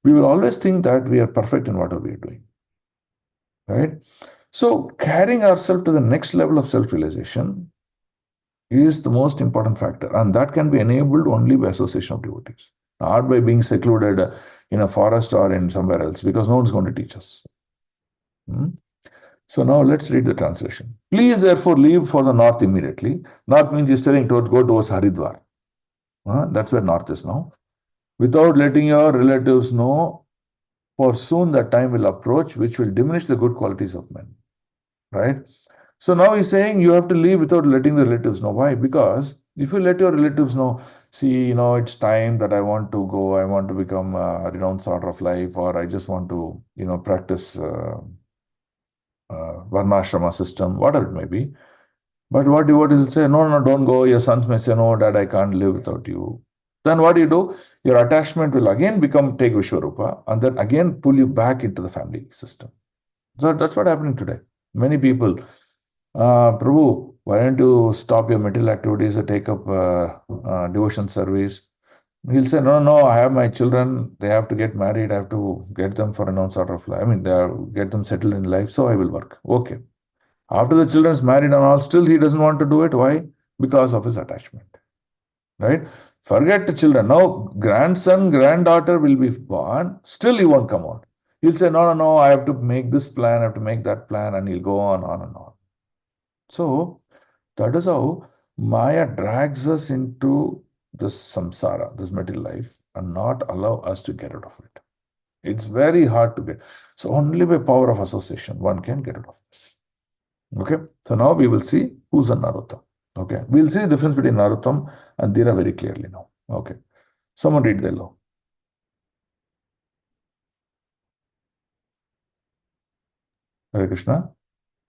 We will always think that we are perfect in whatever we are doing. Right? So carrying ourselves to the next level of self-realization is the most important factor, and that can be enabled only by association of devotees, not by being secluded in a forest or in somewhere else, because no one's going to teach us. So now let's read the translation. Please therefore leave for the north immediately. North means he's telling to go towards Haridwar. That's where north is now. Without letting your relatives know, for soon that time will approach which will diminish the good qualities of men. Right? So now he's saying you have to leave without letting the relatives know. Why? Because if you let your relatives know, see, it's time that I want to go, I want to become a renounced order of life, or I just want to, practice varnashrama system, whatever it may be. But what devotees will say, no, don't go. Your sons may say, no, Dad, I can't live without you. Then what do? Your attachment will again take Vishwarupa and then again pull you back into the family system. So that's what's happening today. Many people, Prabhu, why don't you stop your material activities or take up devotion service? He'll say, no, I have my children. They have to get married. I have to get them for a known sort of life. Get them settled in life. So I will work. Okay. After the children's married and all, still he doesn't want to do it. Why? Because of his attachment. Right? Forget the children. Now, grandson, granddaughter will be born. Still he won't come out. He'll say, no, I have to make this plan. I have to make that plan. And he'll go on and on. So, that is how Maya drags us into this samsara, this material life, and not allow us to get out of it. It's very hard to get. So only by power of association, one can get out of this. Okay. So now we will see who's a Narottam. Okay. We'll see the difference between Narottam and Dhira very clearly now. Okay. Someone read the law. Hare Krishna.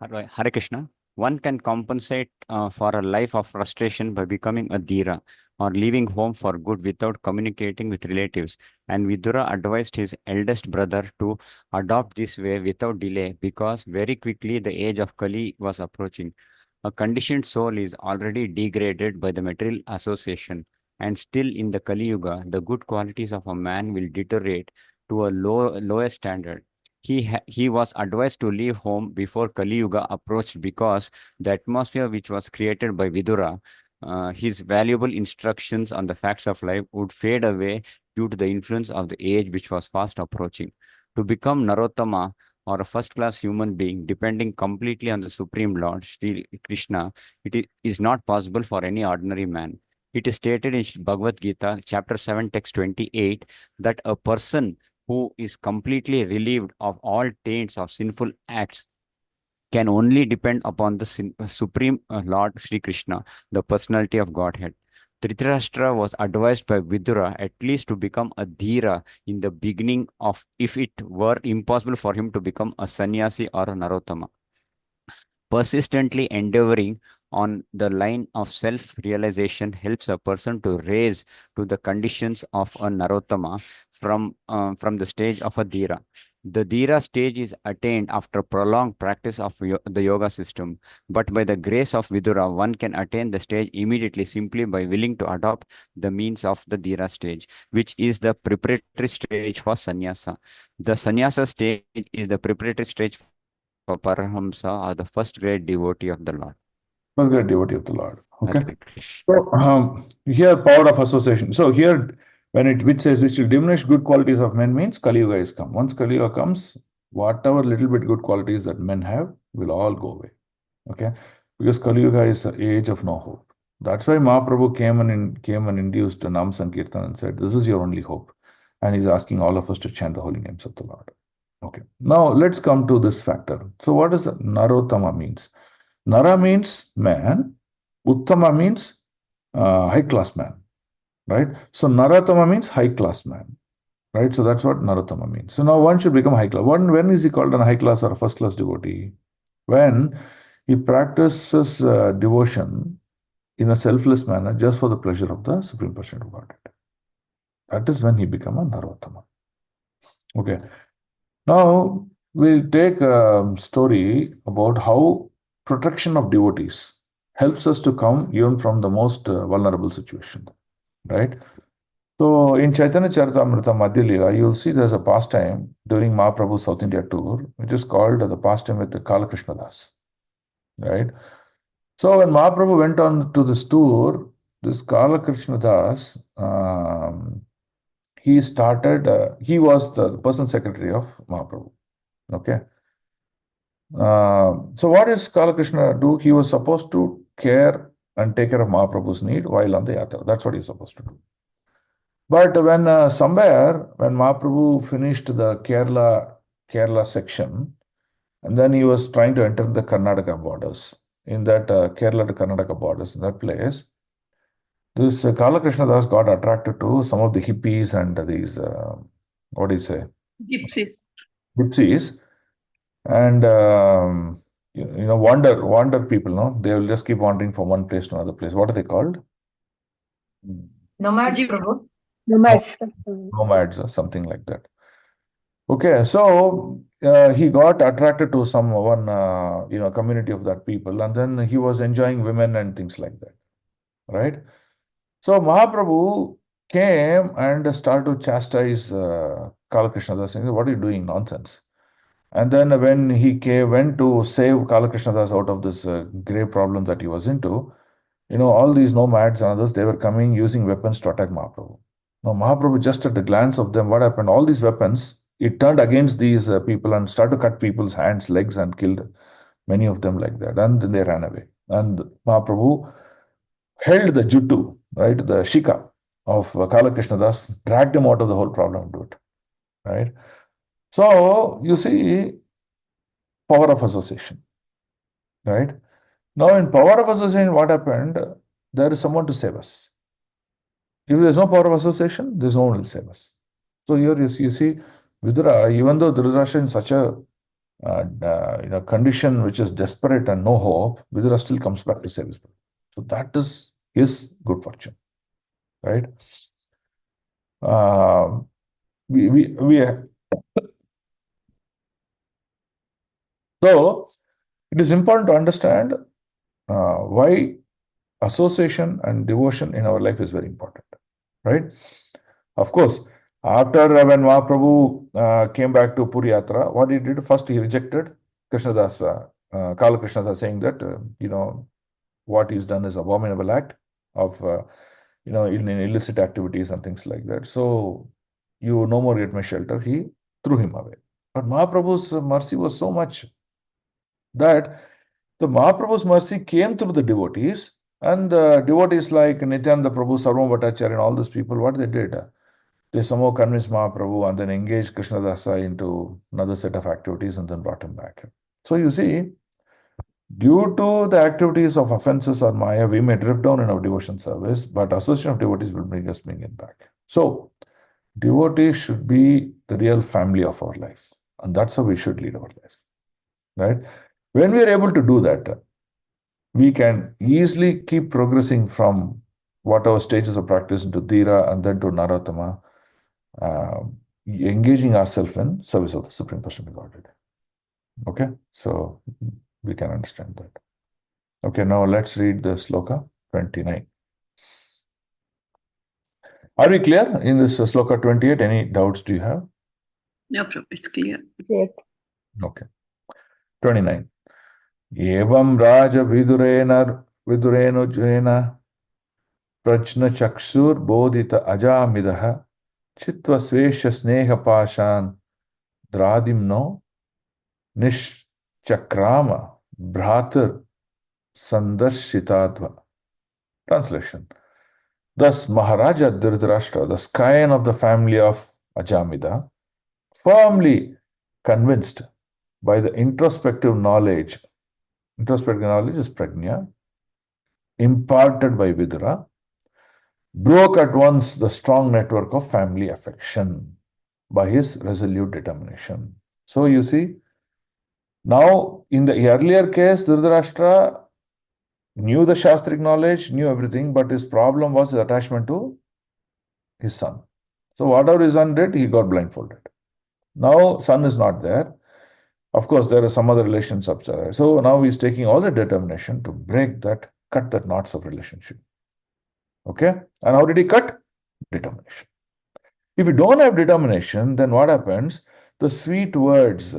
Hare Krishna. One can compensate for a life of frustration by becoming a Dhira or leaving home for good without communicating with relatives. And Vidura advised his eldest brother to adopt this way without delay because very quickly the age of Kali was approaching. A conditioned soul is already degraded by the material association, and still in the Kali Yuga, the good qualities of a man will deteriorate to a lower standard. He was advised to leave home before Kali Yuga approached because the atmosphere which was created by Vidura, his valuable instructions on the facts of life would fade away due to the influence of the age which was fast approaching. To become Narottama, or a first-class human being, depending completely on the Supreme Lord, Sri Krishna, is not possible for any ordinary man. It is stated in Bhagavad Gita, chapter 7, text 28, that a person who is completely relieved of all taints of sinful acts can only depend upon the Supreme Lord Sri Krishna, the personality of Godhead. Dhritarashtra was advised by Vidura at least to become a Dhira in the beginning of if it were impossible for him to become a sannyasi or a Narottama. Persistently endeavoring on the line of self-realization helps a person to raise to the conditions of a Narottama from the stage of a Dhira. The Dhira stage is attained after prolonged practice of the yoga system, but by the grace of Vidura, one can attain the stage immediately simply by willing to adopt the means of the Dhira stage, which is the preparatory stage for sannyasa. The sannyasa stage is the preparatory stage for Parahamsa, or the first great devotee of the Lord. First great devotee of the Lord. Okay. Hare Krishna. So here power of association. So here when it which says which will diminish good qualities of men means Kali Yuga is come. Once Kali Yuga comes, whatever little bit good qualities that men have will all go away. Okay, because Kali Yuga is the age of no hope. That's why Mahaprabhu came and induced Nam Sankirtan and said, "This is your only hope," and he's asking all of us to chant the holy names of the Lord. Okay, now let's come to this factor. So, what does Narottama means? Nara means man, Uttama means high class man, right? So Narottama means high class man, right? So that's what Narottama means. So now one should become high class. When is he called a high class or a first class devotee? When he practices devotion in a selfless manner just for the pleasure of the Supreme Personality of Godhead. That is when he becomes a Narottama. Okay. Now we'll take a story about how protection of devotees helps us to come even from the most vulnerable situation, right? So in Chaitanya Charitamrita Madhya Leela, you'll see there's a pastime during Mahaprabhu's South India tour, which is called the pastime with the Kalakrishna Das, right? So when Mahaprabhu went on to this tour, this Kalakrishna Das, he was the person secretary of Mahaprabhu, okay? So what does Kalakrishna do? He was supposed to care and take care of Mahaprabhu's need while on the yatra. That's what he's supposed to do. But when when Mahaprabhu finished the Kerala section, and then he was trying to enter the Karnataka borders, in that Kerala to Karnataka borders, in that place, this Kalakrishna Das got attracted to some of the hippies and these, what do you say? Gypsies. And, wander people, no? They will just keep wandering from one place to another place. What are they called? Nomads, Prabhu. Nomads. Or something like that. Okay, so he got attracted to one community of that people, and then he was enjoying women and things like that, right? So Mahaprabhu came and started to chastise Kalakrishna Das, saying, "What are you doing? Nonsense." And then when he went to save Kalakrishna Das out of this grave problem that he was into, all these nomads and others, they were coming using weapons to attack Mahaprabhu. Now Mahaprabhu, just at the glance of them, what happened? All these weapons, it turned against these people and started to cut people's hands, legs, and killed many of them like that. And then they ran away. And Mahaprabhu held the juttu, right, the shika of Kalakrishna Das, dragged him out of the whole problem into it, right? So you see, power of association, right? Now in power of association, what happened? There is someone to save us. If there's no power of association, there's no one will save us. So here you see, Vidura, even though Dhritarashtra is in such a condition which is desperate and no hope, Vidura still comes back to save his brother. So that is his good fortune, right? So it is important to understand why association and devotion in our life is very important, right? Of course, after when Mahaprabhu came back to Puri Yatra, what he did first, he rejected Krishnadas, Kala Krishnadas, saying that what he's done is abominable act of in illicit activities and things like that. So you no more get my shelter. He threw him away. But Mahaprabhu's mercy was so much that the Mahaprabhu's mercy came through the devotees, and the devotees like Nityananda Prabhu, Sarvabhauma Bhattacharya, and all these people, what they did, they somehow convinced Mahaprabhu and then engaged Krishnadasa into another set of activities and then brought him back. So you see, due to the activities of offenses or Maya, we may drift down in our devotion service, but association of devotees will bring us back. So, devotees should be the real family of our life, and that's how we should lead our life, right? When we are able to do that, we can easily keep progressing from whatever stages of practice into Dhira and then to Narottama, engaging ourselves in service of the Supreme Personality of Godhead. Okay, so we can understand that. Okay, now let's read the sloka 29. Are we clear in this sloka 28? Any doubts do you have? No problem. It's clear. Okay. 29. Evam Raja Vidurena Prajna Chakshur Bodhita Ajamidaha Chitva Svesha Sneha Pashan Dradimno Nishchakrama Bhratar Sandarshitadva. Translation. Thus, Maharaja Dhritarashtra, the scion of the family of Ajamida, firmly convinced by the introspective knowledge is prajna, imparted by Vidura, broke at once the strong network of family affection by his resolute determination. So you see, now in the earlier case, Dhritarashtra knew the Shastric knowledge, knew everything, but his problem was his attachment to his son. So whatever his son did, he got blindfolded. Now son is not there. Of course, there are some other relationships. So now he's taking all the determination to break that, cut that knots of relationship. Okay? And how did he cut? Determination. If you don't have determination, then what happens? The sweet words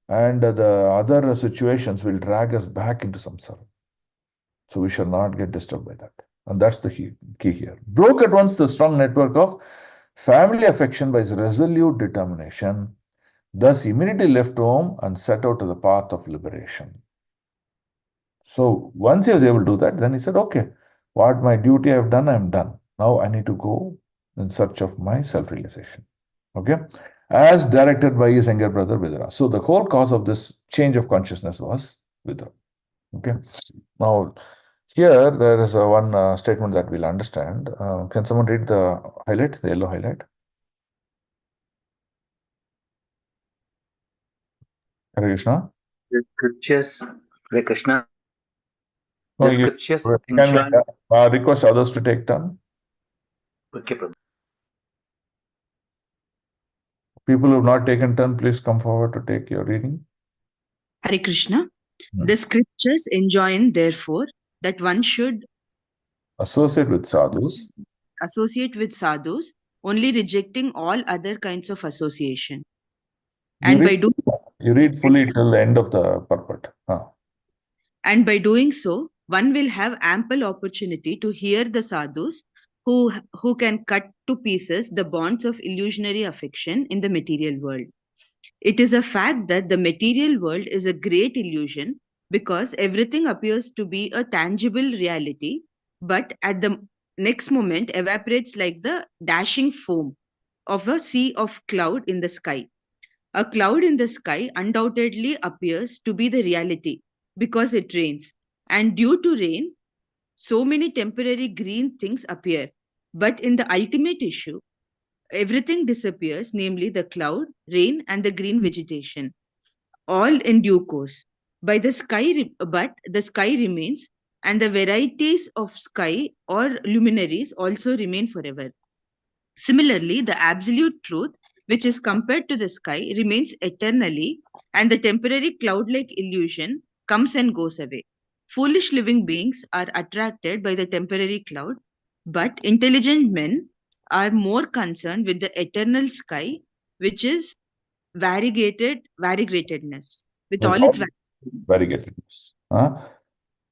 and the other situations will drag us back into samsara. So we shall not get disturbed by that. And that's the key here. Broke at once the strong network of family affection by his resolute determination, thus immediately left home and set out to the path of liberation. So once he was able to do that, then he said, okay, what my duty I have done, I am done. Now I need to go in search of my self-realization. Okay? As directed by his younger brother Vidura. So the whole cause of this change of consciousness was Vidura. Okay? Now, here there is one statement that we'll understand. Can someone read the highlight, the yellow highlight? Hare Krishna. The scriptures, Hare Krishna. No, The scriptures can enjoin. we request others to take turn? Okay, Prabhu. People who have not taken turn, please come forward to take your reading. Hare Krishna. The scriptures enjoin, therefore, that one should Associate with sadhus. Associate with sadhus, only rejecting all other kinds of association. You read fully till the end of the purport. And by doing so, one will have ample opportunity to hear the sadhus who can cut to pieces the bonds of illusionary affection in the material world. It is a fact that the material world is a great illusion because everything appears to be a tangible reality, but at the next moment evaporates like the dashing foam of a sea of cloud in the sky. A cloud in the sky undoubtedly appears to be the reality because it rains. And due to rain, so many temporary green things appear. But in the ultimate issue, everything disappears, namely the cloud, rain, and the green vegetation, all in due course. But the sky remains, and the varieties of sky or luminaries also remain forever. Similarly, the absolute truth, which is compared to the sky, remains eternally, and the temporary cloud-like illusion comes and goes away. Foolish living beings are attracted by the temporary cloud, but intelligent men are more concerned with the eternal sky, which is variegatedness, with all its variegatedness.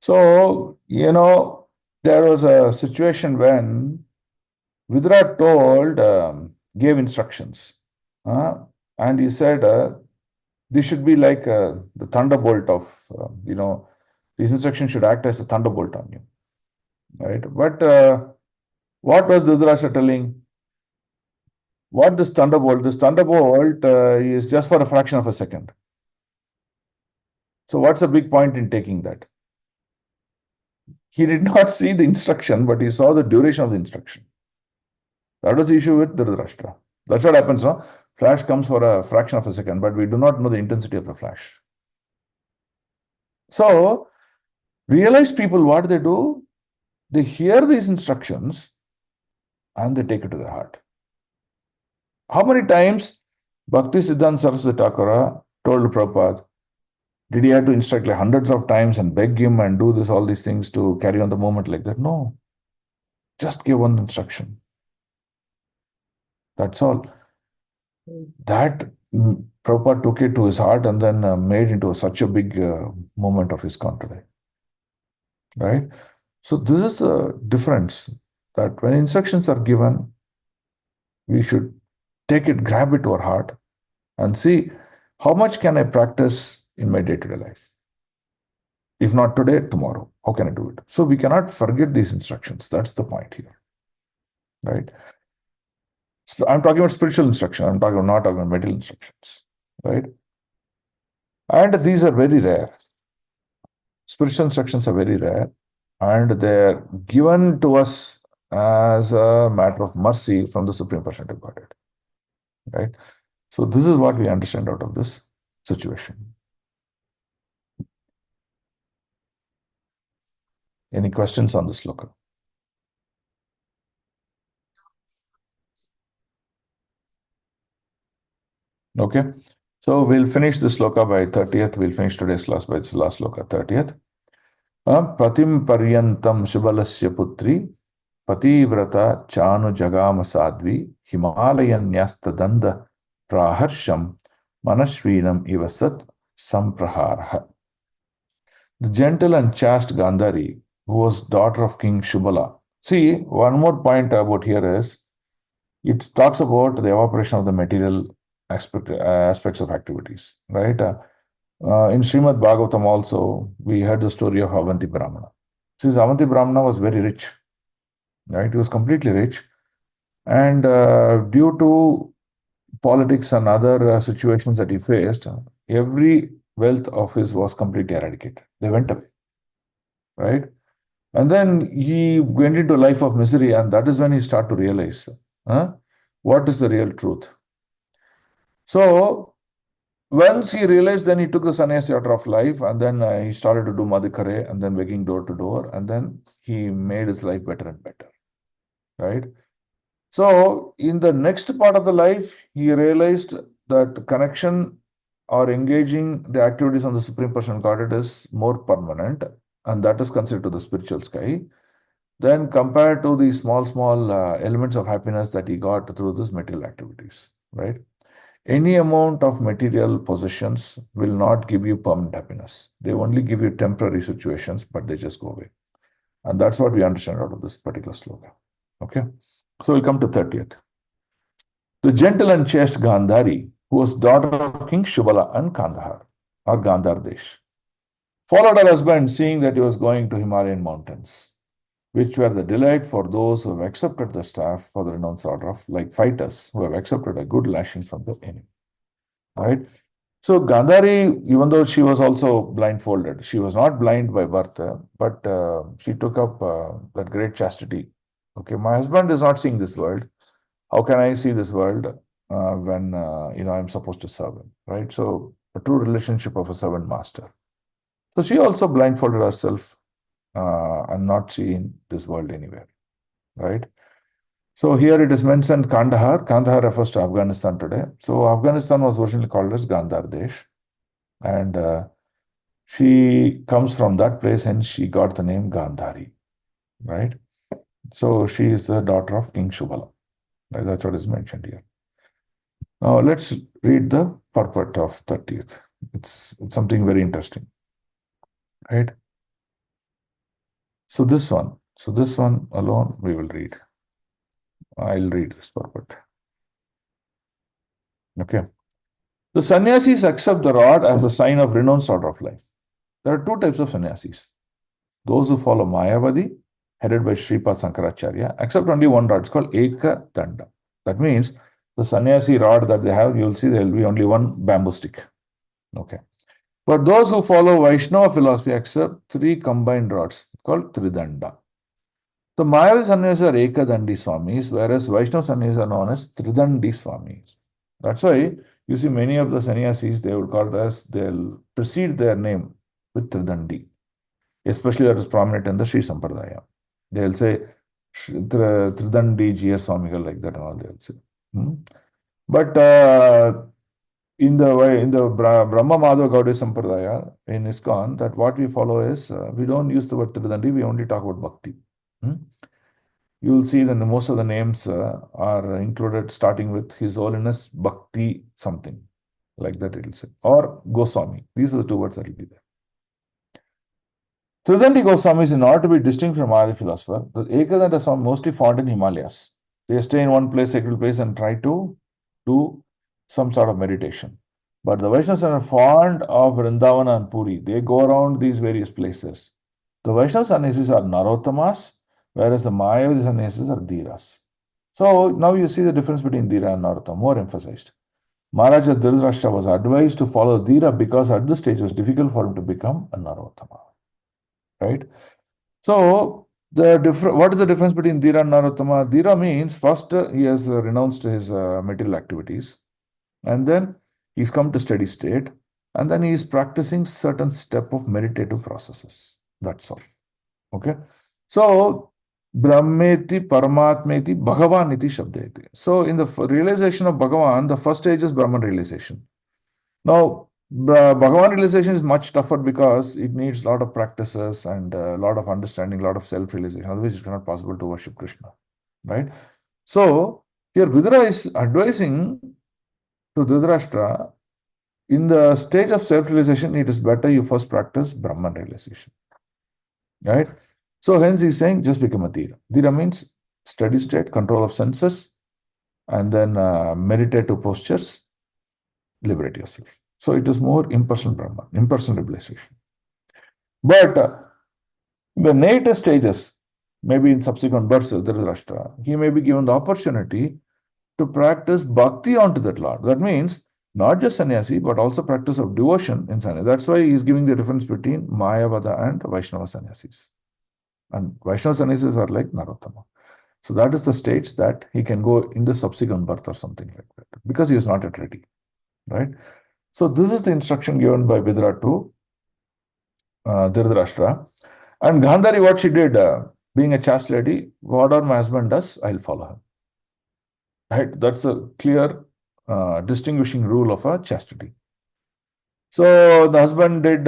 So, there was a situation when Vidura gave instructions. And he said, This should be like the thunderbolt of, these instructions should act as a thunderbolt on you, right? But what was Dhritarashtra telling? What this thunderbolt is just for a fraction of a second. So what's the big point in taking that? He did not see the instruction, but he saw the duration of the instruction. That was the issue with Dhritarashtra. That's what happens, no? Flash comes for a fraction of a second, but we do not know the intensity of the flash. So, realized people, what they do? They hear these instructions and they take it to their heart. How many times Bhakti Siddhanta Saraswati Thakura told Prabhupada, did he have to instruct like hundreds of times and beg him and do all these things to carry on the movement like that? No. Just give one instruction. That's all. That Prabhupada took it to his heart and then made into such a big movement of ISKCON today. Right? So this is the difference, that when instructions are given, we should take it, grab it to our heart and see how much can I practice in my day-to-day life. If not today, tomorrow, how can I do it? So we cannot forget these instructions. That's the point here, right? So I'm talking about spiritual instruction. I'm not talking about material instructions, right? And these are very rare. Spiritual instructions are very rare, and they're given to us as a matter of mercy from the Supreme Personality of Godhead, right? So this is what we understand out of this situation. Any questions on this sloka? Okay, so we'll finish this sloka by 30th. We'll finish today's class by its last sloka, 30th. Patim paryantam Shibalasya putri pativrata chanu jagama sadvi Himalayan nyastadanda praharsham manashvinam ivasat sampraharha. The gentle and chaste Gandhari, who was daughter of King Shubala. See, one more point about here is, it talks about the evaporation of the material aspects of activities, right? In Srimad Bhagavatam also, we heard the story of Avanti Brahmana. Since Avanti Brahmana was very rich, right? He was completely rich. And due to politics and other situations that he faced, every wealth of his was completely eradicated. They went away, right? And then he went into a life of misery, and that is when he started to realize what is the real truth. So once he realized, then he took the sannyas order of life, and then he started to do madhikare and then begging door to door, and then he made his life better and better, right? So in the next part of the life, he realized that connection or engaging the activities on the Supreme Personal Godhead is more permanent, and that is considered to the spiritual sky, then compared to the small elements of happiness that he got through these material activities, right? Any amount of material possessions will not give you permanent happiness. They only give you temporary situations, but they just go away. And that's what we understand out of this particular sloka. Okay? So we come to 30th. The gentle and chaste Gandhari, who was daughter of King Shubala and Kandahar, or Gandhar Desh, followed her husband, seeing that he was going to Himalayan mountains, which were the delight for those who have accepted the staff for the renounced order of, like fighters who have accepted a good lashing from the enemy. Right? So Gandhari, even though she was also blindfolded, she was not blind by birth, but she took up that great chastity. Okay, my husband is not seeing this world. How can I see this world when I'm supposed to serve him, right? So a true relationship of a servant master. So she also blindfolded herself and not seeing this world anywhere, right? So here it is mentioned Kandahar. Kandahar refers to Afghanistan today. So Afghanistan was originally called as Gandhar Desh, and she comes from that place, and she got the name Gandhari, right? So she is the daughter of King Shubala. Right? That's what is mentioned here. Now let's read the purport of 30th. It's something very interesting, right? So this one alone we will read. I'll read this purport. Okay. The sannyasis accept the rod as a sign of renounced order of life. There are two types of sannyasis. Those who follow Mayavadi, headed by Sripad Sankaracharya, accept only one rod. It's called Eka Danda. That means the sannyasi rod that they have, you will see there will be only one bamboo stick. Okay. But those who follow Vaishnava philosophy accept three combined rods called Tridanda. The Mayavadi sannyasis are Ekadandi Swamis, whereas Vaishnava sannyasis are known as Tridandi Swamis. That's why you see many of the sannyasis, they will call it as, they'll precede their name with Tridandi. Especially that is prominent in the Sri Sampradaya. They'll say Tridandi Jia Swamigal, like that and all they'll say. But in the Brahma Madhava Gaudiya Sampradaya in ISKCON, that what we follow is we don't use the word Tridandi, we only talk about Bhakti. You will see that most of the names are included starting with His Holiness Bhakti something, like that it will say, or Goswami. These are the two words that will be there. Tridandi Goswamis, in order to be distinct from Adi philosopher, the Ekadanta are mostly found in Himalayas. They stay in one place, sacred place, and try to do some sort of meditation. But the Vaishnavas are fond of Vrindavana and Puri. They go around these various places. The Vaishnava sannyasis are Narottamas, whereas the Mayavadi sannyasis are Dhiras. So now you see the difference between Dhira and Narottama, more emphasized. Maharaja Dhritarashtra was advised to follow Dhira because at this stage it was difficult for him to become a Narottama. Right? So, what is the difference between Dhira and Narottama? Dhira means first he has renounced his material activities, and then he's come to steady state, and then he is practicing certain step of meditative processes. That's all. Okay. So, Brahmeti, Paramatmeti, Bhagavan iti Shabdeti. So, in the realization of Bhagavan, the first stage is Brahman realization. Now, Bhagavan realization is much tougher because it needs a lot of practices and a lot of understanding, a lot of self-realization. Otherwise, it's not possible to worship Krishna. Right? So, here Vidura is advising to Dhritarashtra, in the stage of self-realization, it is better you first practice Brahman realization. Right? So, hence he's saying, just become a Dhira. Dhira means steady state, control of senses, and then meditative postures, liberate yourself. So it is more impersonal Brahman, impersonal realization. But the later stages, maybe in subsequent births of Dhritarashtra, he may be given the opportunity to practice bhakti onto that Lord. That means not just sannyasi, but also practice of devotion in sannyasi. That's why he is giving the difference between Mayavada and Vaishnava sannyasis. And Vaishnava sannyasis are like Narottama. So that is the stage that he can go in the subsequent birth or something like that, because he is not yet ready. Right? So this is the instruction given by Vidura to Dhritarashtra. And Gandhari, what she did, being a chaste lady, whatever my husband does, I'll follow him. Right? That's a clear distinguishing rule of a chastity. So the husband did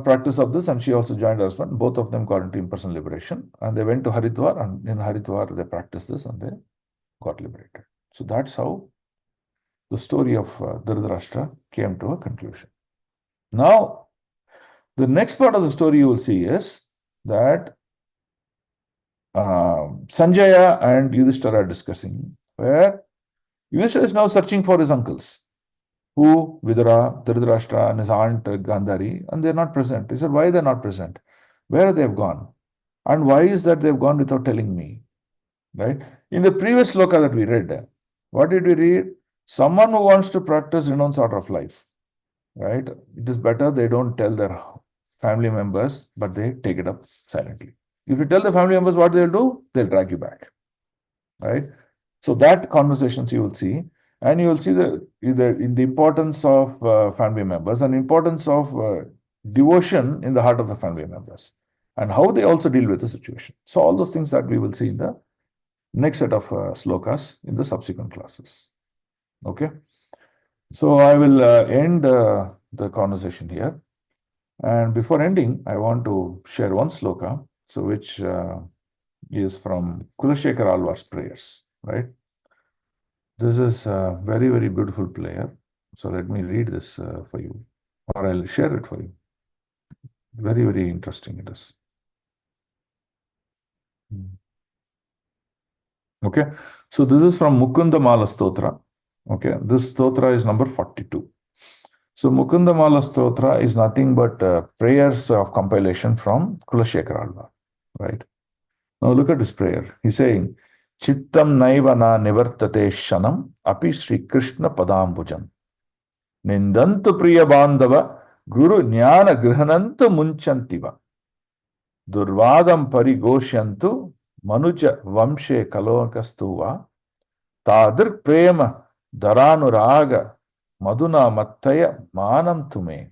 practice of this, and she also joined her husband. Both of them got into impersonal liberation, and they went to Haridwar, and in Haridwar they practiced this, and they got liberated. So that's how the story of Dhritarashtra came to a conclusion. Now, the next part of the story you will see is that Sanjaya and Yudhishthira are discussing, where Yudhishthira is now searching for his uncles, who Vidura, Dhritarashtra, and his aunt Gandhari, and they're not present. He said, why they're not present? Where they've gone? And why is that they've gone without telling me? Right? In the previous sloka that we read, what did we read? Someone who wants to practice renounced order of life, right? It is better they don't tell their family members, but they take it up silently. If you tell the family members what they'll do, they'll drag you back, right? So that conversations you will see, and you will see in the importance of family members and importance of devotion in the heart of the family members, and how they also deal with the situation. So all those things that we will see in the next set of slokas in the subsequent classes. Okay. So I will end the conversation here. And before ending, I want to share one sloka, so which is from Kulashekar Alvar's prayers, right? This is a very, very beautiful prayer. So let me read this for you, or I'll share it for you. Very, very interesting it is. Okay, so this is from Mukunda Mala Stotra. Okay, this stotra is number 42. So Mukundamala Stotra is nothing but prayers of compilation from Kulashekara Alvar, right? Now look at this prayer. He's saying, Chittam naiva na nivartate shanam api Sri Krishna padambujam. Nindantu priya bandava guru jnana grihanantu munchantiva. Durvadam parigoshyantu manuja vamshe kalokastuva. Tadir prema dharanuraga maduna mattaya manam tume.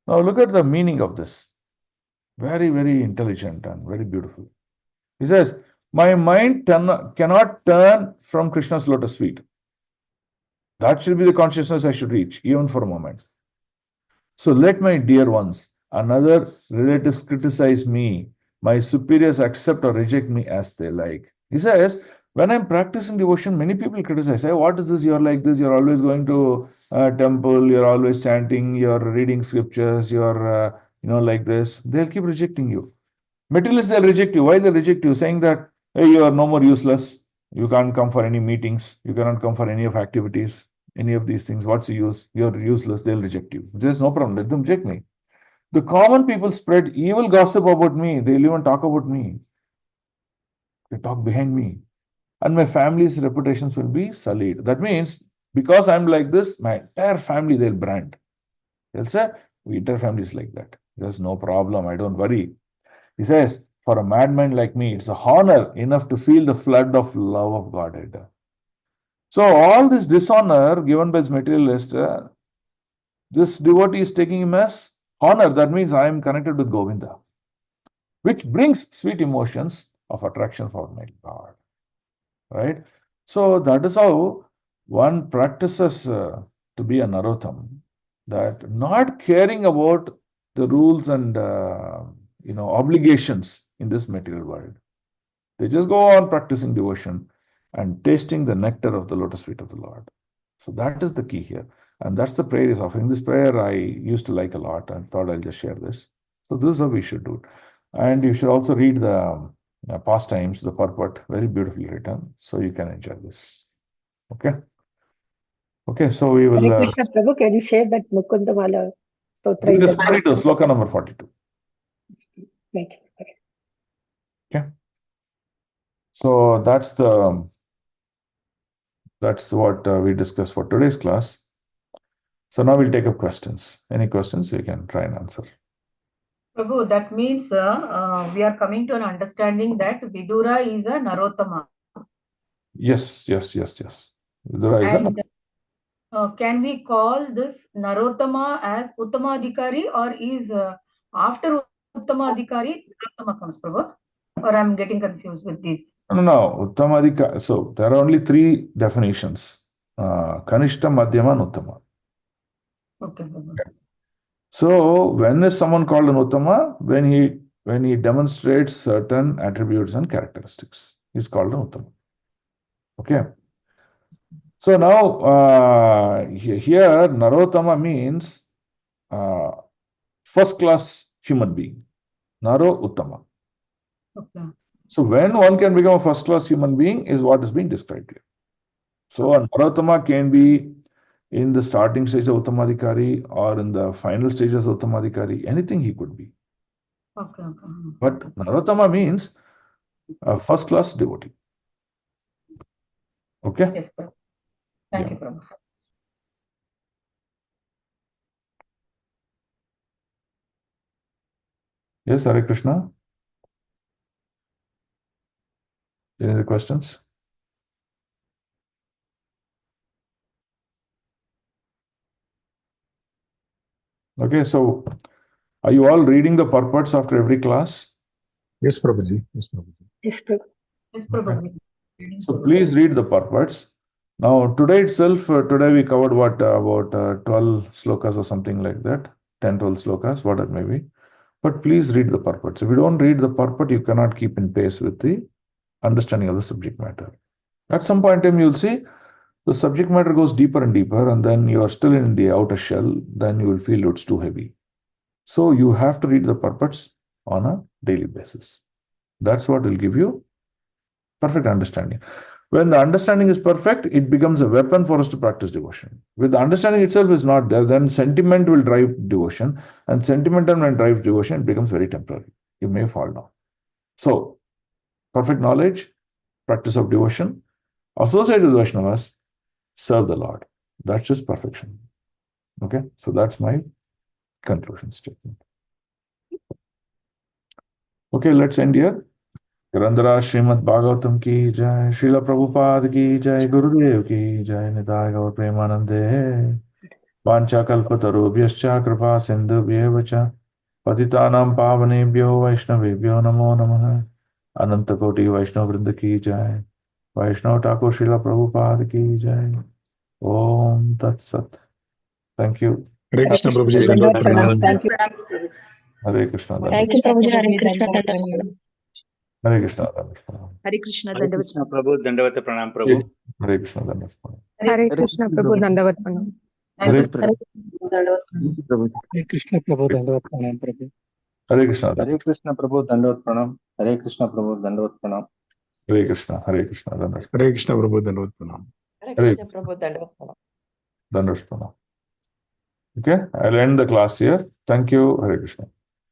Now look at the meaning of this. Very, very intelligent and very beautiful. He says, my mind cannot turn from Krishna's lotus feet. That should be the consciousness I should reach, even for a moment. So let my dear ones, another relatives criticize me, my superiors accept or reject me as they like. He says, when I'm practicing devotion, many people criticize, hey, what is this? You're like this, you're always going to a temple, you're always chanting, you're reading scriptures, you're, like this. They'll keep rejecting you. Materialists, they'll reject you. Why they'll reject you? Saying that, hey, you are no more useless. You can't come for any meetings. You cannot come for any of activities, any of these things. What's the use? You're useless. They'll reject you. There's no problem. Let them reject me. The common people spread evil gossip about me. They'll even talk about me. They talk behind me. And my family's reputations will be sullied. That means, because I'm like this, my entire family, they'll brand. They'll say, we entire family is like that. There's no problem. I don't worry. He says, for a madman like me, it's a honor enough to feel the flood of love of Godhead. So all this dishonor given by this materialist, this devotee is taking him as honor. That means I am connected with Govinda, which brings sweet emotions of attraction for my God. Right? So that is how one practices to be a Narottam, that not caring about the rules and obligations in this material world. They just go on practicing devotion and tasting the nectar of the lotus feet of the Lord. So that is the key here. And that's the prayer is offering. This prayer I used to like a lot. I thought I'll just share this. So this is how we should do it. And you should also read the pastimes, the purport, very beautifully written. So you can enjoy this. Okay. Okay, so we will. Hare Krishna Prabhu, can you share that Mukundamala Stotra in It is the 42, sloka number 42. Thank you. Okay. So that's what we discussed for today's class. So now we'll take up questions. Any questions you can try and answer. Prabhu, that means we are coming to an understanding that Vidura is a Narottama. Yes. Vidura is and can we call this Narottama as Uttamadhikari, or is after Uttamadhikari Narottama comes, Prabhu? Or I'm getting confused with this. No. Uttamadhikari. So there are only three definitions: Kanishta, Madhyama, and Uttama. Okay, Prabhu. Okay. So when is someone called an Uttama? When he demonstrates certain attributes and characteristics, he's called an Uttama. Okay. So now here Narottama means first class human being. Naro Uttama. Okay. So when one can become a first class human being is what is being described here. So a Narottama can be in the starting stage of Uttamadhikari or in the final stages of Uttamadhikari. Anything he could be. Okay. But Narottama means a first class devotee. Okay? Yes, Prabhu. Thank you, Prabhu. Yes, Hare Krishna. Any other questions? Okay, so are you all reading the purports after every class? Yes, Prabhuji. Yes, Prabhu. Yes, Prabhu. So please read the purports. Now, today itself, today we covered what, about 12 slokas or something like that, 10, 12 slokas, what it may be. But please read the purports. If you don't read the purport, you cannot keep in pace with the understanding of the subject matter. At some point in time, you'll see the subject matter goes deeper and deeper, and then you are still in the outer shell, then you will feel it's too heavy. So you have to read the purports on a daily basis. That's what will give you perfect understanding. When the understanding is perfect, it becomes a weapon for us to practice devotion. With the understanding itself is not there, then sentiment will drive devotion, and sentiment when drives devotion, it becomes very temporary. You may fall down. So, perfect knowledge, practice of devotion, associate with Vaishnavas, serve the Lord. That's just perfection. Okay, so that's my conclusion statement. Okay, let's end here. Grandhara Srimad Bhagavatam ki jai, Srila Prabhupada ki jai, Gurudev ki jai, Nitaya Gaur Premanande. Vancha kalpatarubhyascha kripa sindhubhyev cha patitanam pavanebhyo vaishnavebhyo namo namaha. Ananta Koti Vaishnav Vrinda ki jai. Vaishnav Thakur Srila Prabhupada ki jai. Om Tat Sat. Thank you. Hare Krishna Prabhuji, Dandavad Pranam. Thank you. Hare Krishna. Thank you, Prabhuji. Hare Krishna. Hare Krishna. Hare Krishna. Hare Krishna, Hare Dandavat. Krishna Prabhu, Dandavata Pranam Prabhu. Hare Krishna. Hare Hare Krishna, Prabhu. Dandavat Pranam. Hare Krishna Prabhu, Dandavat Pranam Prabhu. Hare Krishna. Hare Krishna Prabhu, Dandavat Pranam. Hare Krishna Prabhu, Dandavat Pranam. Hare Krishna. Hare Krishna. Hare Krishna Prabhu, Dandavat Pranam. Hare Krishna, Prabhu. Dandavat Pranam. Dandavat Pranam. Okay, I'll end the class here. Thank you. Hare Krishna.